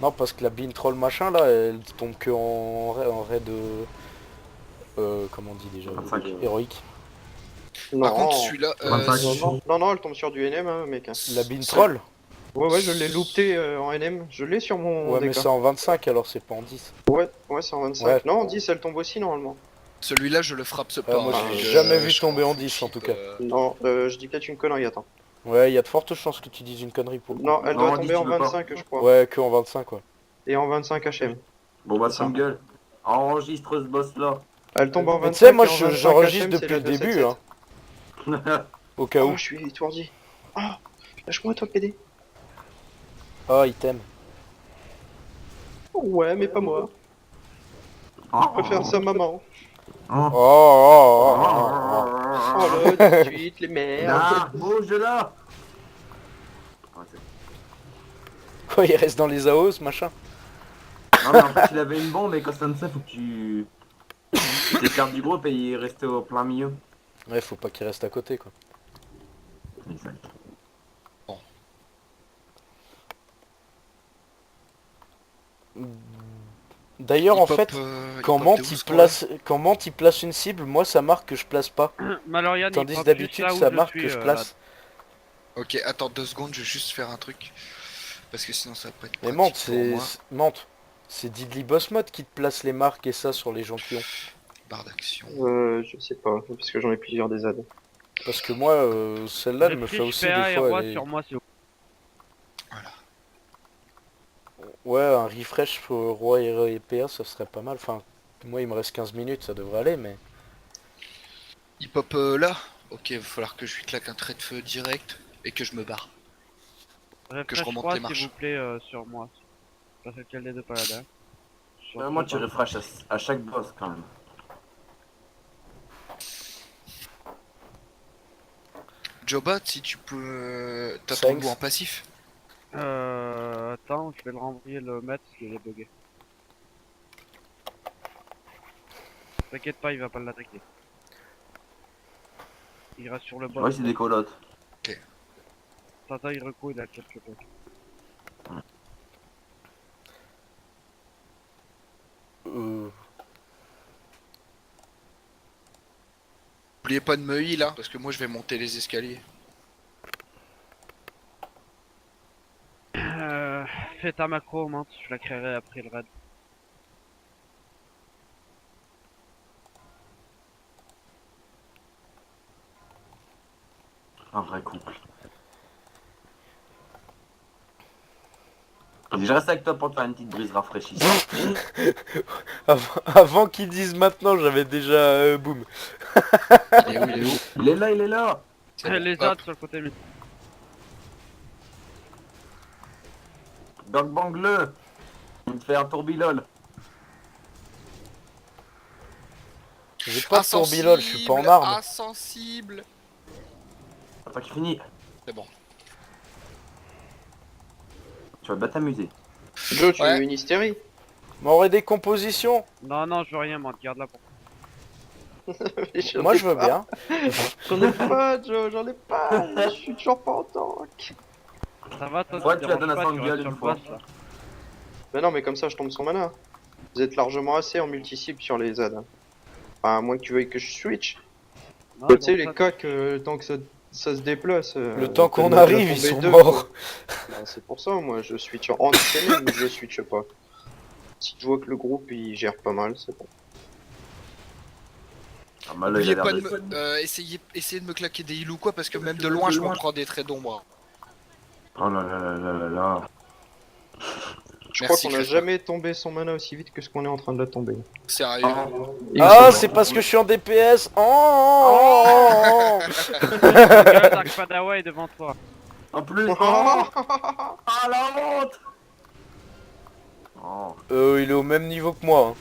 Speaker 7: Non, parce que la Bean Troll machin, là, elle tombe que en raid... comment on dit déjà
Speaker 6: 25.
Speaker 7: Héroïque.
Speaker 2: Non,
Speaker 3: Par contre, celui-là,
Speaker 6: 25.
Speaker 2: non, non, elle tombe sur du NM, hein, mec.
Speaker 7: La Bean Troll?
Speaker 2: Ouais, ouais, je l'ai loupé en NM. Je l'ai sur mon
Speaker 7: Ouais, mais
Speaker 2: DK.
Speaker 7: c'est en 25, alors c'est pas en 10.
Speaker 2: Ouais, ouais, c'est en 25.
Speaker 7: Ouais.
Speaker 2: Non, en 10, elle tombe aussi normalement.
Speaker 3: celui-là, je le frappe ce
Speaker 7: Ah,
Speaker 3: pas.
Speaker 7: moi,
Speaker 3: hein,
Speaker 7: j'ai
Speaker 3: je-
Speaker 7: jamais vu
Speaker 3: je
Speaker 7: tomber
Speaker 3: m'en
Speaker 7: en
Speaker 3: fous,
Speaker 7: 10, en
Speaker 3: chip,
Speaker 7: tout cas.
Speaker 2: Non, je dis peut-être une connerie, attends.
Speaker 7: Ouais, il y a de fortes chances que tu dises une connerie pour le coup.
Speaker 2: Non, elle
Speaker 6: Non,
Speaker 2: doit
Speaker 6: en
Speaker 2: tomber
Speaker 6: 10,
Speaker 2: en
Speaker 6: tu veux pas.
Speaker 2: 25, je crois.
Speaker 7: Ouais, que en 25, quoi.
Speaker 2: Et en 25 HM.
Speaker 6: Bon bah
Speaker 2: C'est ça.
Speaker 6: son gueule. Enregistre ce boss là.
Speaker 2: Elle tombe en
Speaker 7: Mais
Speaker 2: 25.
Speaker 7: tu sais, moi,
Speaker 2: et en 25
Speaker 7: j'enregistre
Speaker 2: HM,
Speaker 7: depuis
Speaker 2: c'est la
Speaker 7: le début,
Speaker 2: 277.
Speaker 7: hein. Au cas
Speaker 2: Oh,
Speaker 7: où.
Speaker 2: je suis étourdi. Ah, lâche-moi toi, PD.
Speaker 7: Ah, item.
Speaker 2: Ouais, mais pas moi.
Speaker 6: Oh,
Speaker 2: Je préfère sa maman.
Speaker 7: Oh, oh, oh, oh, oh.
Speaker 2: Oh là, 18, les merdes.
Speaker 6: Là, bouge là. Ah, c'est-
Speaker 7: Quoi, il reste dans les AO, ce machin?
Speaker 6: Non mais en fait il avait une bombe et quand ça ne sait faut que tu t'écartes du groupe et il est resté au plein milieu.
Speaker 7: Ouais, faut pas qu'il reste à côté, quoi.
Speaker 6: Exact.
Speaker 7: D'ailleurs,
Speaker 3: Il
Speaker 7: en
Speaker 3: pop,
Speaker 7: fait,
Speaker 3: il
Speaker 7: quand
Speaker 3: pop
Speaker 7: Mant
Speaker 3: de
Speaker 7: il
Speaker 3: ouf, quoi.
Speaker 7: place une cible, moi ça marque que je place pas.
Speaker 5: Malorian, il
Speaker 7: Tandis
Speaker 5: prend
Speaker 7: que d'habitude
Speaker 5: plus là où
Speaker 7: ça
Speaker 5: je
Speaker 7: marque
Speaker 5: suis,
Speaker 7: que je
Speaker 5: là.
Speaker 7: place.
Speaker 3: Ok, attends 2 secondes, je vais juste faire un truc. Parce que sinon ça va pas être
Speaker 7: Mais
Speaker 3: pratique
Speaker 7: Mant,
Speaker 3: pour moi.
Speaker 7: c'est Diddly Boss Mode qui te place les marques et ça sur les gens qui ont.
Speaker 3: Barre d'action.
Speaker 2: Je sais pas, parce que j'en ai plusieurs des ZAD.
Speaker 7: Parce que moi, celle-là, elle me fait
Speaker 5: Réfléchis,
Speaker 7: aussi
Speaker 5: PA
Speaker 7: des
Speaker 5: et
Speaker 7: fois.
Speaker 5: roi
Speaker 7: elle est-
Speaker 5: sur moi, s'il vous
Speaker 7: Ouais, un refresh pour Roi et PA, ça serait pas mal. Enfin, moi il me reste 15 minutes, ça devrait aller, mais...
Speaker 3: Il pop là. Ok, va falloir que je lui claque un trait de feu direct et que je me barre.
Speaker 5: plaît.
Speaker 3: Que je
Speaker 5: Refresh
Speaker 3: remonte
Speaker 5: roi,
Speaker 3: les marches.
Speaker 5: s'il vous plaît, sur moi. Pas lequel des deux paladins. Sur
Speaker 6: Moi
Speaker 5: ce
Speaker 6: tu
Speaker 5: bas.
Speaker 6: refresh à chaque boss quand même.
Speaker 3: Jobot, si tu peux... T'as ton
Speaker 7: Thanks.
Speaker 3: loup en passif?
Speaker 5: Attends, je vais le renvoyer le maître parce qu'il est bugué. T'inquiète pas, il va pas l'attaquer. Il reste sur le bas.
Speaker 6: Ouais c'est des colottes.
Speaker 5: Tata, il recourt, il a quelques bugs.
Speaker 3: N'oubliez pas de me heal là, parce que moi je vais monter les escaliers.
Speaker 5: Fais ta macro, Mante, je la créerai après le raid.
Speaker 6: Un vrai couple. Je reste avec toi pour te faire une petite brise rafraîchissante.
Speaker 7: Avant qu'ils disent maintenant, j'avais déjà boum.
Speaker 3: Il est où, il est où?
Speaker 6: Il est là, il est là.
Speaker 3: C'est bon,
Speaker 5: Les
Speaker 3: hop.
Speaker 5: autres sur le côté.
Speaker 6: Gangbang-le. Il me fait un tourbilol.
Speaker 7: J'ai pas de tourbilol, je suis pas en arme.
Speaker 3: Insensible.
Speaker 6: Attends qu'il finit.
Speaker 3: C'est bon.
Speaker 6: Tu vas bien t'amuser.
Speaker 2: Joe, tu
Speaker 3: Ouais.
Speaker 2: veux une hystérie?
Speaker 7: M'aurait des compositions.
Speaker 5: Non, non, je veux rien, moi, garde là pour.
Speaker 7: Moi je veux bien.
Speaker 2: J'en ai pas, Joe, j'en ai pas. Je suis toujours pas en tank.
Speaker 5: Ça va, toi,
Speaker 6: Ouais,
Speaker 5: te
Speaker 6: tu la
Speaker 5: déranges
Speaker 6: donnes à
Speaker 5: pas,
Speaker 6: son
Speaker 5: tu
Speaker 6: gueule
Speaker 5: restes sur
Speaker 6: une
Speaker 5: le
Speaker 6: fois.
Speaker 5: boss, là.
Speaker 2: Mais non, mais comme ça, je tombe son mana. Vous êtes largement assez en multi-cible sur les ZAD. Enfin, à moins que tu veuilles que je switch.
Speaker 5: Non,
Speaker 2: Tu sais,
Speaker 5: bon,
Speaker 2: les
Speaker 5: ça-
Speaker 2: coques, tant que ça se déplace.
Speaker 7: Le temps qu'on
Speaker 2: peut-être
Speaker 7: arrive,
Speaker 2: déjà
Speaker 7: ils
Speaker 2: tomber
Speaker 7: sont
Speaker 2: deux,
Speaker 7: morts.
Speaker 2: Bah, c'est pour ça, moi, je switch en entraîné, mais je switch pas. Si je vois que le groupe, il gère pas mal, c'est bon.
Speaker 6: Ah, bah là, il a
Speaker 3: N'oubliez
Speaker 6: l'air
Speaker 3: pas de
Speaker 6: de...
Speaker 3: me, essayez de me claquer des heals ou quoi, parce que même de loin, je me prends des traits d'ombre.
Speaker 6: Oh là là là là là là.
Speaker 2: Je
Speaker 3: Merci,
Speaker 2: crois qu'on a
Speaker 3: Christophe.
Speaker 2: jamais tombé son mana aussi vite que ce qu'on est en train de la tomber.
Speaker 3: Sérieux.
Speaker 2: Il me
Speaker 7: Ah,
Speaker 2: semble.
Speaker 7: c'est parce que je suis en DPS. Oh.
Speaker 5: Regarde, Dark Padawa est devant toi.
Speaker 6: En plus. Oh ah la honte. Oh.
Speaker 7: Il est au même niveau que moi.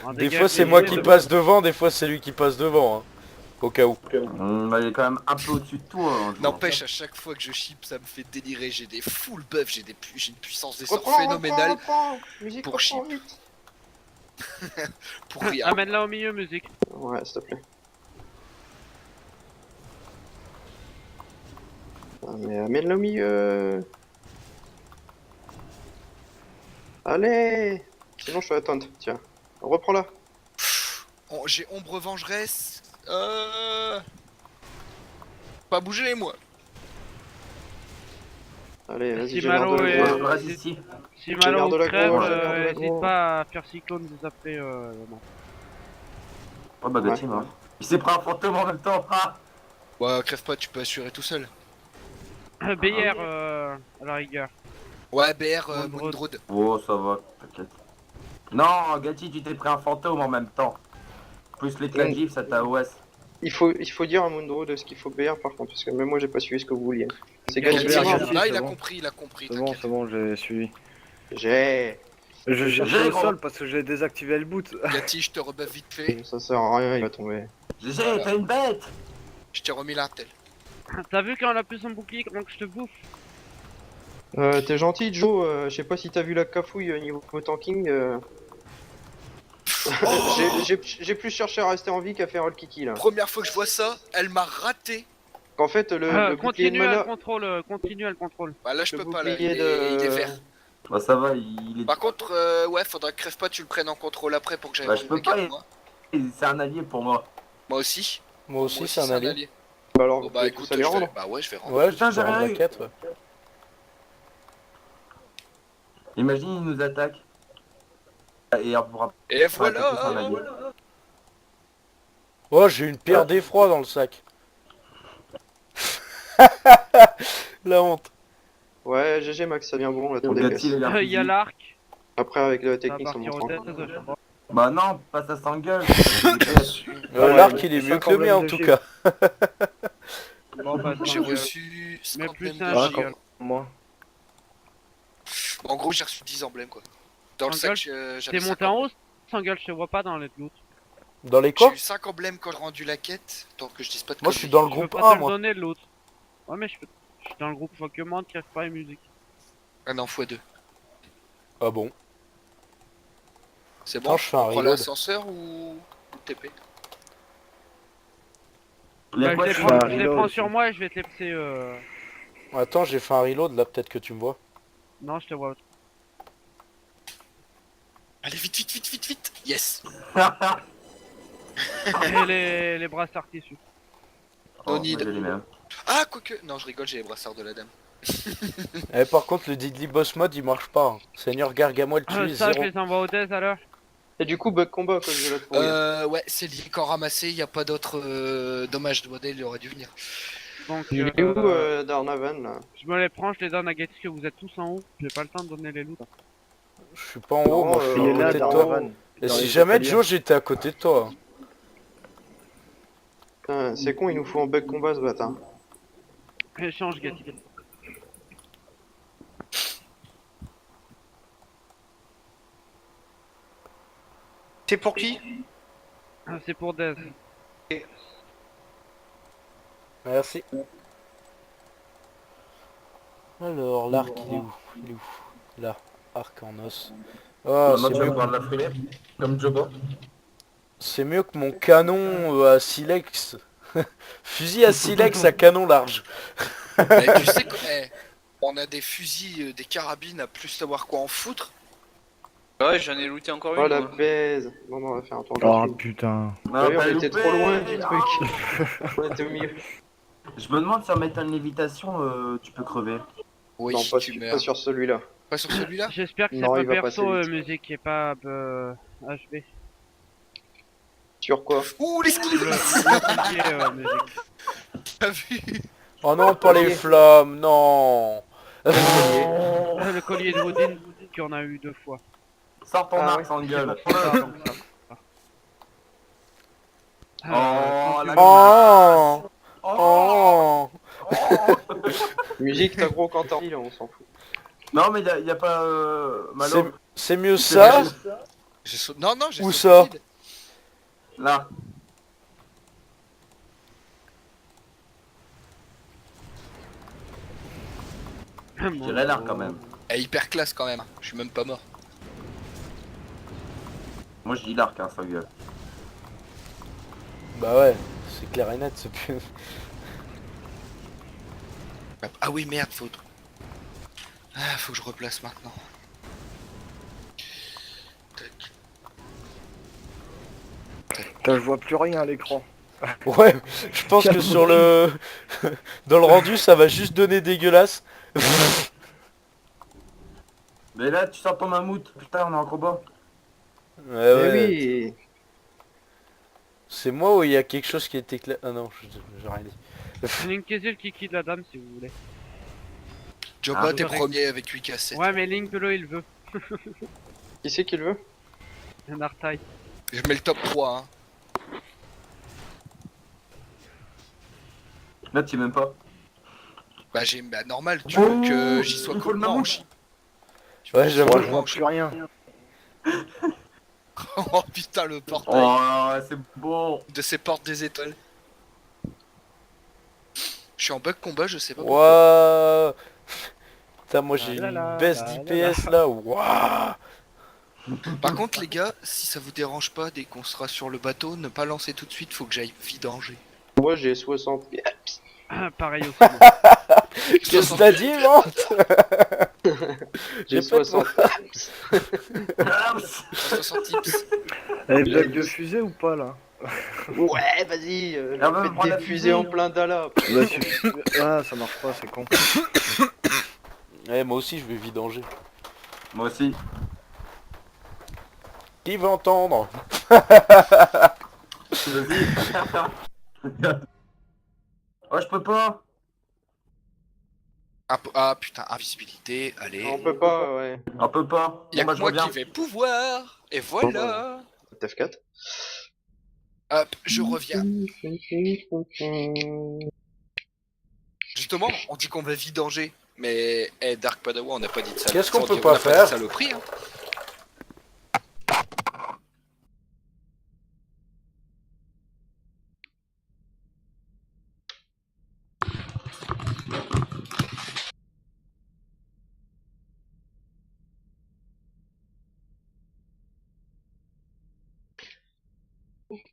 Speaker 5: Un
Speaker 7: Des
Speaker 5: dégât
Speaker 7: fois
Speaker 5: qui
Speaker 7: c'est
Speaker 5: est
Speaker 7: moi
Speaker 5: joué
Speaker 7: qui
Speaker 5: de-
Speaker 7: passe devant, des fois c'est lui qui passe devant. Hein. Au cas où.
Speaker 6: Bah, il est quand même un peu au-dessus de toi. Hein, je
Speaker 3: N'empêche, à chaque fois que je chip, ça me fait délirer. J'ai des full buffs, j'ai une puissance des sorts
Speaker 2: Reprends,
Speaker 3: phénoménale
Speaker 2: reprends. Musique,
Speaker 3: pour
Speaker 2: reprends
Speaker 3: chip.
Speaker 2: vite.
Speaker 3: pour rien.
Speaker 5: Amène-la au milieu, musique.
Speaker 2: Ouais, s'il te plaît. Ah, mais amène-le au milieu. Allez. Sinon, je suis à taunt. Tiens. Reprends-la.
Speaker 3: Oh, j'ai ombre vengeresse. Pas bouger, moi.
Speaker 2: Allez, vas-y,
Speaker 5: Si
Speaker 2: j'ai l'air de
Speaker 5: Malo
Speaker 2: la
Speaker 5: est-
Speaker 2: grosse.
Speaker 6: Reste ici.
Speaker 5: Si
Speaker 2: J'ai l'air
Speaker 5: Malo
Speaker 2: de la
Speaker 5: crève,
Speaker 2: grosse, j'ai l'air de la
Speaker 5: n'hésite
Speaker 2: grosse.
Speaker 5: pas à faire cyclone juste après. Non.
Speaker 6: Oh bah Gauthier, hein. Il s'est pris un fantôme en même temps. Ah.
Speaker 3: Ouais, crève pas, tu peux assurer tout seul.
Speaker 5: BR, à la rigueur.
Speaker 3: Ouais, BR,
Speaker 5: Moondroad.
Speaker 3: Moondroad.
Speaker 6: Oh ça va, t'inquiète. Non, Gatti, tu t'es pris un fantôme en même temps. Plus l'éclat de gif, ça t'a OS.
Speaker 2: Il faut dire à Mundro de ce qu'il faut BR par contre, parce que même moi j'ai pas suivi ce que vous vouliez. C'est
Speaker 5: Gatti,
Speaker 2: Gatti
Speaker 5: BR,
Speaker 2: qui est mort.
Speaker 5: Gatti.
Speaker 3: Là,
Speaker 5: c'est
Speaker 3: il a
Speaker 5: bon.
Speaker 3: compris, il a compris.
Speaker 4: C'est bon,
Speaker 3: t'inquiète.
Speaker 4: c'est bon, j'ai suivi.
Speaker 2: J'ai.
Speaker 4: Je cherchais
Speaker 6: J'ai,
Speaker 4: au
Speaker 6: gros.
Speaker 4: sol parce que j'ai désactivé le boot.
Speaker 3: Gatti, je te rebuff vite fait.
Speaker 2: Ça sert à rien, il va tomber.
Speaker 6: GG, t'es une bête.
Speaker 3: Je t'ai remis l'intel.
Speaker 5: T'as vu quand on a plus son bouclier, comment que je te bouffe?
Speaker 2: T'es gentil Joe, je sais pas si t'as vu la cafouille niveau tanking. J'ai plus cherché à rester en vie qu'à faire le kiki là.
Speaker 3: Première fois que je vois ça, elle m'a raté.
Speaker 2: Qu'en fait le bouclier de
Speaker 5: Continue à le
Speaker 2: mana,
Speaker 5: contrôle, continue à le contrôle.
Speaker 3: Bah là, je
Speaker 2: Le
Speaker 3: peux pas, là.
Speaker 2: bouclier
Speaker 3: Il est vert.
Speaker 6: Bah ça va, il est...
Speaker 3: Par contre, ouais, faudra que crève pas, tu le prennes en contrôle après pour que j'aille
Speaker 6: Bah,
Speaker 3: voir
Speaker 6: je peux
Speaker 3: le mec avec
Speaker 6: pas,
Speaker 3: moi.
Speaker 6: c'est un allié pour moi.
Speaker 3: Moi aussi.
Speaker 7: Moi aussi c'est un allié.
Speaker 2: bah alors
Speaker 3: Bon,
Speaker 2: vous
Speaker 3: bah
Speaker 2: pouvez
Speaker 3: écoute,
Speaker 2: tous aller
Speaker 3: je vais...
Speaker 2: rendre.
Speaker 3: bah ouais, je vais rendre.
Speaker 7: Ouais,
Speaker 6: Putain,
Speaker 7: je
Speaker 6: j'ai
Speaker 7: rends
Speaker 6: rien
Speaker 7: la
Speaker 6: eu.
Speaker 7: quête. Ouais.
Speaker 6: Imagine, il nous attaque. Et on pourra
Speaker 3: Et
Speaker 6: pas attaquer son
Speaker 3: voilà.
Speaker 6: allié.
Speaker 7: Oh, j'ai une pierre d'effroi dans le sac. La honte.
Speaker 2: Ouais, GG Max, ça vient bon là ton
Speaker 6: Gatti,
Speaker 2: DPS.
Speaker 6: il a l'air
Speaker 5: Il y a
Speaker 6: fusil.
Speaker 5: l'arc,
Speaker 2: Après avec la
Speaker 5: ça va
Speaker 2: technique ça
Speaker 5: partir
Speaker 2: monte
Speaker 5: au
Speaker 2: en
Speaker 5: test, je crois.
Speaker 6: Bah non, pas ça s'engueule.
Speaker 2: Ouais,
Speaker 7: L'arc il est
Speaker 4: c'est
Speaker 7: mieux
Speaker 4: cinq
Speaker 7: que le mien en
Speaker 4: emblèmes de
Speaker 7: tout
Speaker 4: chiffres.
Speaker 7: cas.
Speaker 5: Bon bah
Speaker 3: J'ai
Speaker 5: sans gueule.
Speaker 3: reçu
Speaker 5: Mais
Speaker 3: 50
Speaker 5: plus
Speaker 3: emblèmes
Speaker 5: un
Speaker 3: de
Speaker 4: Ah,
Speaker 3: giga.
Speaker 5: giga.
Speaker 4: Moi.
Speaker 3: En gros, j'ai reçu 10 emblèmes quoi. Dans le
Speaker 5: Sans
Speaker 3: sac,
Speaker 5: T'es
Speaker 3: j'avais 5
Speaker 5: monté en haut, sans gueule, je te vois pas dans les loot.
Speaker 7: Dans les
Speaker 3: J'ai
Speaker 7: quoi?
Speaker 3: eu 5 emblèmes quand j'ai rendu la quête. Tant que je dise pas de
Speaker 7: Moi je suis
Speaker 3: conneries.
Speaker 7: dans le
Speaker 5: Je peux
Speaker 7: groupe
Speaker 5: pas
Speaker 7: 1
Speaker 5: te le
Speaker 7: moi.
Speaker 5: donner le loot. Ouais mais je suis dans le groupe Pokémon, crève pas et musique.
Speaker 3: Ah non, x2.
Speaker 7: Ah bon.
Speaker 3: C'est
Speaker 7: Attends,
Speaker 3: bon,
Speaker 7: je fais un
Speaker 3: on prend
Speaker 7: reload.
Speaker 3: l'ascenseur ou le TP?
Speaker 6: Il y a
Speaker 5: Bah,
Speaker 6: quoi
Speaker 5: je les
Speaker 6: sur-
Speaker 5: prends,
Speaker 4: un
Speaker 5: je les
Speaker 4: reload
Speaker 5: prends
Speaker 4: aussi.
Speaker 5: sur moi et je vais te les passer
Speaker 7: Attends, j'ai fait un reload là, peut-être que tu me vois.
Speaker 5: Non, je te vois.
Speaker 3: Allez, vite, vite, vite, vite, vite. Yes.
Speaker 5: Et les bras dessus.
Speaker 6: Oh,
Speaker 3: No need.
Speaker 6: moi, j'ai les mêmes.
Speaker 3: Ah, quoique. Non, je rigole, j'ai les brassards de la dame.
Speaker 7: Eh, par contre le Deadly Boss Mode il marche pas. Hein. Seigneur Gargamel tu es
Speaker 5: Ça, je
Speaker 7: 0.
Speaker 5: les envoie au test à l'heure.
Speaker 2: Et du coup bug combat à cause de la pourrie.
Speaker 3: Ouais, c'est lié. Quand ramassé, y a pas d'autre dommage de modèle, il aurait dû venir.
Speaker 5: Donc,
Speaker 2: Il est où Darnavan là?
Speaker 5: je me les prends, je les donne à Getty, que vous êtes tous en haut. J'ai pas le temps de donner les loots.
Speaker 7: Je suis pas en haut, moi je suis
Speaker 4: Il est
Speaker 7: à
Speaker 4: là,
Speaker 7: côté de toi.
Speaker 4: Darnavan.
Speaker 7: Et
Speaker 4: Dans
Speaker 7: si
Speaker 4: les
Speaker 7: jamais
Speaker 4: escaliers.
Speaker 7: Joe, j'étais à côté de toi.
Speaker 2: Putain, c'est con, il nous faut un bug combat ce bâtard.
Speaker 5: Échange, Getty.
Speaker 1: C'est pour qui?
Speaker 5: Ah, c'est pour Dez.
Speaker 7: Merci. Alors, l'arc, il est où? Il est où? Là, arc en os. Oh,
Speaker 6: Moi,
Speaker 7: c'est
Speaker 6: tu veux
Speaker 7: mieux.
Speaker 6: boire de la fumée comme Jogo.
Speaker 7: C'est mieux que mon canon à silex. Fusil à silex à canon large.
Speaker 3: Mais tu sais on a des fusils, des carabines à plus savoir quoi en foutre.
Speaker 1: Ouais, j'en ai looté encore
Speaker 2: Oh
Speaker 1: une.
Speaker 2: la
Speaker 1: moi.
Speaker 2: baise. Non, non, on va faire un tour de
Speaker 4: Oh
Speaker 2: film.
Speaker 4: putain.
Speaker 2: Ah oui, on était trop loin du truc. On était au milieu.
Speaker 6: Je me demande si en mettant une lévitation, tu peux crever.
Speaker 3: Oui,
Speaker 2: Non, pas,
Speaker 3: tu
Speaker 2: pas
Speaker 3: meurs.
Speaker 2: sur celui-là.
Speaker 3: Pas sur celui-là.
Speaker 5: J'espère que c'est
Speaker 2: Non,
Speaker 5: pas
Speaker 2: il va
Speaker 5: perso
Speaker 2: passer vite.
Speaker 5: musique et pas HB.
Speaker 2: Sur quoi?
Speaker 3: Ouh, les skis.
Speaker 5: Musique.
Speaker 3: T'as vu?
Speaker 7: Oh non, pas les flammes, non.
Speaker 5: Le collier de Woodin qu'on a eu 2 fois.
Speaker 6: Sors ton
Speaker 2: Ah
Speaker 6: arc
Speaker 2: ouais.
Speaker 6: sans gueule.
Speaker 5: Ah, donc ça va.
Speaker 6: Oh, la
Speaker 7: Oh,
Speaker 6: Oh,
Speaker 7: oh.
Speaker 2: Musique, t'as gros Quentin, on s'en fout.
Speaker 6: Non, mais y a pas Malo.
Speaker 7: C'est mieux ça?
Speaker 3: Non, non, j'ai
Speaker 7: Où
Speaker 3: sauté
Speaker 7: ça?
Speaker 3: vide.
Speaker 6: Là. J'ai l'air quand même.
Speaker 3: Elle est hyper classe quand même. Je suis même pas mort.
Speaker 6: Moi, je dis l'arc, hein, sans gueule.
Speaker 7: Bah ouais, c'est clair et net, c'est plus...
Speaker 3: Ah oui, merde, faut... Ah, faut que je replace maintenant. Tac.
Speaker 4: Putain, je vois plus rien à l'écran.
Speaker 7: Ouais, je pense que sur le... Dans le rendu, ça va juste donner dégueulasse.
Speaker 6: Mais là, tu sors ton mammouth. Putain, on est en combat.
Speaker 7: Ouais,
Speaker 2: Eh
Speaker 7: ouais.
Speaker 2: oui.
Speaker 7: C'est moi ou il y a quelque chose qui est éclairé? Ah non, j'ai rien dit.
Speaker 5: Link Kezel qui quitte la dame si vous voulez.
Speaker 3: Joba,
Speaker 6: Ah,
Speaker 3: t'es
Speaker 5: correct.
Speaker 3: premier avec 8 cassettes.
Speaker 5: Ouais, mais Link Pelo il veut.
Speaker 2: Qui c'est qui le veut?
Speaker 5: Un Artaï.
Speaker 3: Je mets le top 3, hein.
Speaker 6: Là, tu même pas.
Speaker 3: Bah, bah normal, tu veux que j'y sois
Speaker 6: il faut le
Speaker 3: comment
Speaker 6: mammouth.
Speaker 7: Ouais, j'avoue.
Speaker 4: Moi, je vois plus rien.
Speaker 3: Oh putain, le portail
Speaker 6: Oh, c'est bon.
Speaker 3: de ces portes des étoiles. Je suis en bug combat, je sais pas pourquoi.
Speaker 7: Waouh. Putain, moi j'ai
Speaker 5: là
Speaker 7: une
Speaker 5: là,
Speaker 7: baisse
Speaker 5: là
Speaker 7: d'IPS là. Waouh.
Speaker 3: Par contre, les gars, si ça vous dérange pas, dès qu'on sera sur le bateau, ne pas lancer tout de suite, faut que j'aille vidanger.
Speaker 2: Moi j'ai 60.
Speaker 5: Pareil aussi.
Speaker 7: Qu'est-ce que t'as dit, Vente?
Speaker 2: J'ai
Speaker 7: J'ai pas de
Speaker 2: 60.
Speaker 3: 60 tips.
Speaker 4: Elle est bug de fusée ou pas là?
Speaker 2: Ouais, vas-y.
Speaker 6: Ah bah,
Speaker 2: Faites
Speaker 6: prends la
Speaker 2: des
Speaker 6: fusée,
Speaker 2: fusées en
Speaker 6: hein.
Speaker 2: plein dala.
Speaker 4: Bah, ah, ça marche pas, c'est con.
Speaker 7: Ouais, moi aussi je vais vidanger.
Speaker 6: Moi aussi.
Speaker 7: Qui veut entendre?
Speaker 6: Vas-y. Oh, je peux pas.
Speaker 3: Ah putain, invisibilité, allez.
Speaker 2: On peut pas, ouais.
Speaker 6: On peut pas.
Speaker 3: Y'a
Speaker 6: Bon, bah,
Speaker 3: que
Speaker 6: je
Speaker 3: moi
Speaker 6: reviens.
Speaker 3: qui vais pouvoir. Et voilà.
Speaker 2: F4.
Speaker 3: Hop, je reviens. Justement, on dit qu'on va vidanger. Mais, Dark Padawan, on n'a pas dit de ça.
Speaker 7: Qu'est-ce qu'on
Speaker 3: on
Speaker 7: peut
Speaker 3: dit-
Speaker 7: pas
Speaker 3: on a dit
Speaker 7: faire
Speaker 3: saloperie, hein.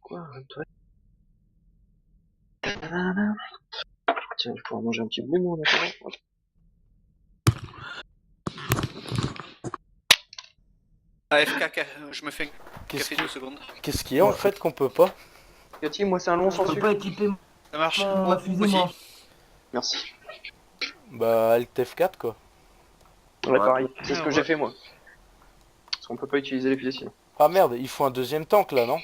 Speaker 2: Quoi, toi? Tiens, je pourrais manger un petit bout, moi, maintenant.
Speaker 1: AFK, je me fais un
Speaker 7: Qu'est-ce
Speaker 1: café 2 secondes.
Speaker 7: qu'est-ce qui est en fait qu'on peut pas?
Speaker 2: Cathy, moi c'est un long
Speaker 6: Je
Speaker 2: sans
Speaker 6: peux
Speaker 2: sucre.
Speaker 6: pas équiper
Speaker 1: Ça marche.
Speaker 6: ma fusée,
Speaker 1: aussi.
Speaker 6: moi.
Speaker 2: Merci.
Speaker 7: Bah Alt F4 quoi.
Speaker 2: Ouais, pareil. C'est ce que j'ai fait, moi. Parce qu'on peut pas utiliser les fusées sinon.
Speaker 7: Ah merde, il faut un deuxième tank là, non?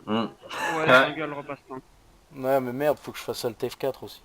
Speaker 6: Hmm.
Speaker 5: Ouais, la gueule repasse tank.
Speaker 7: Ouais mais merde, faut que je fasse Alt F4 aussi.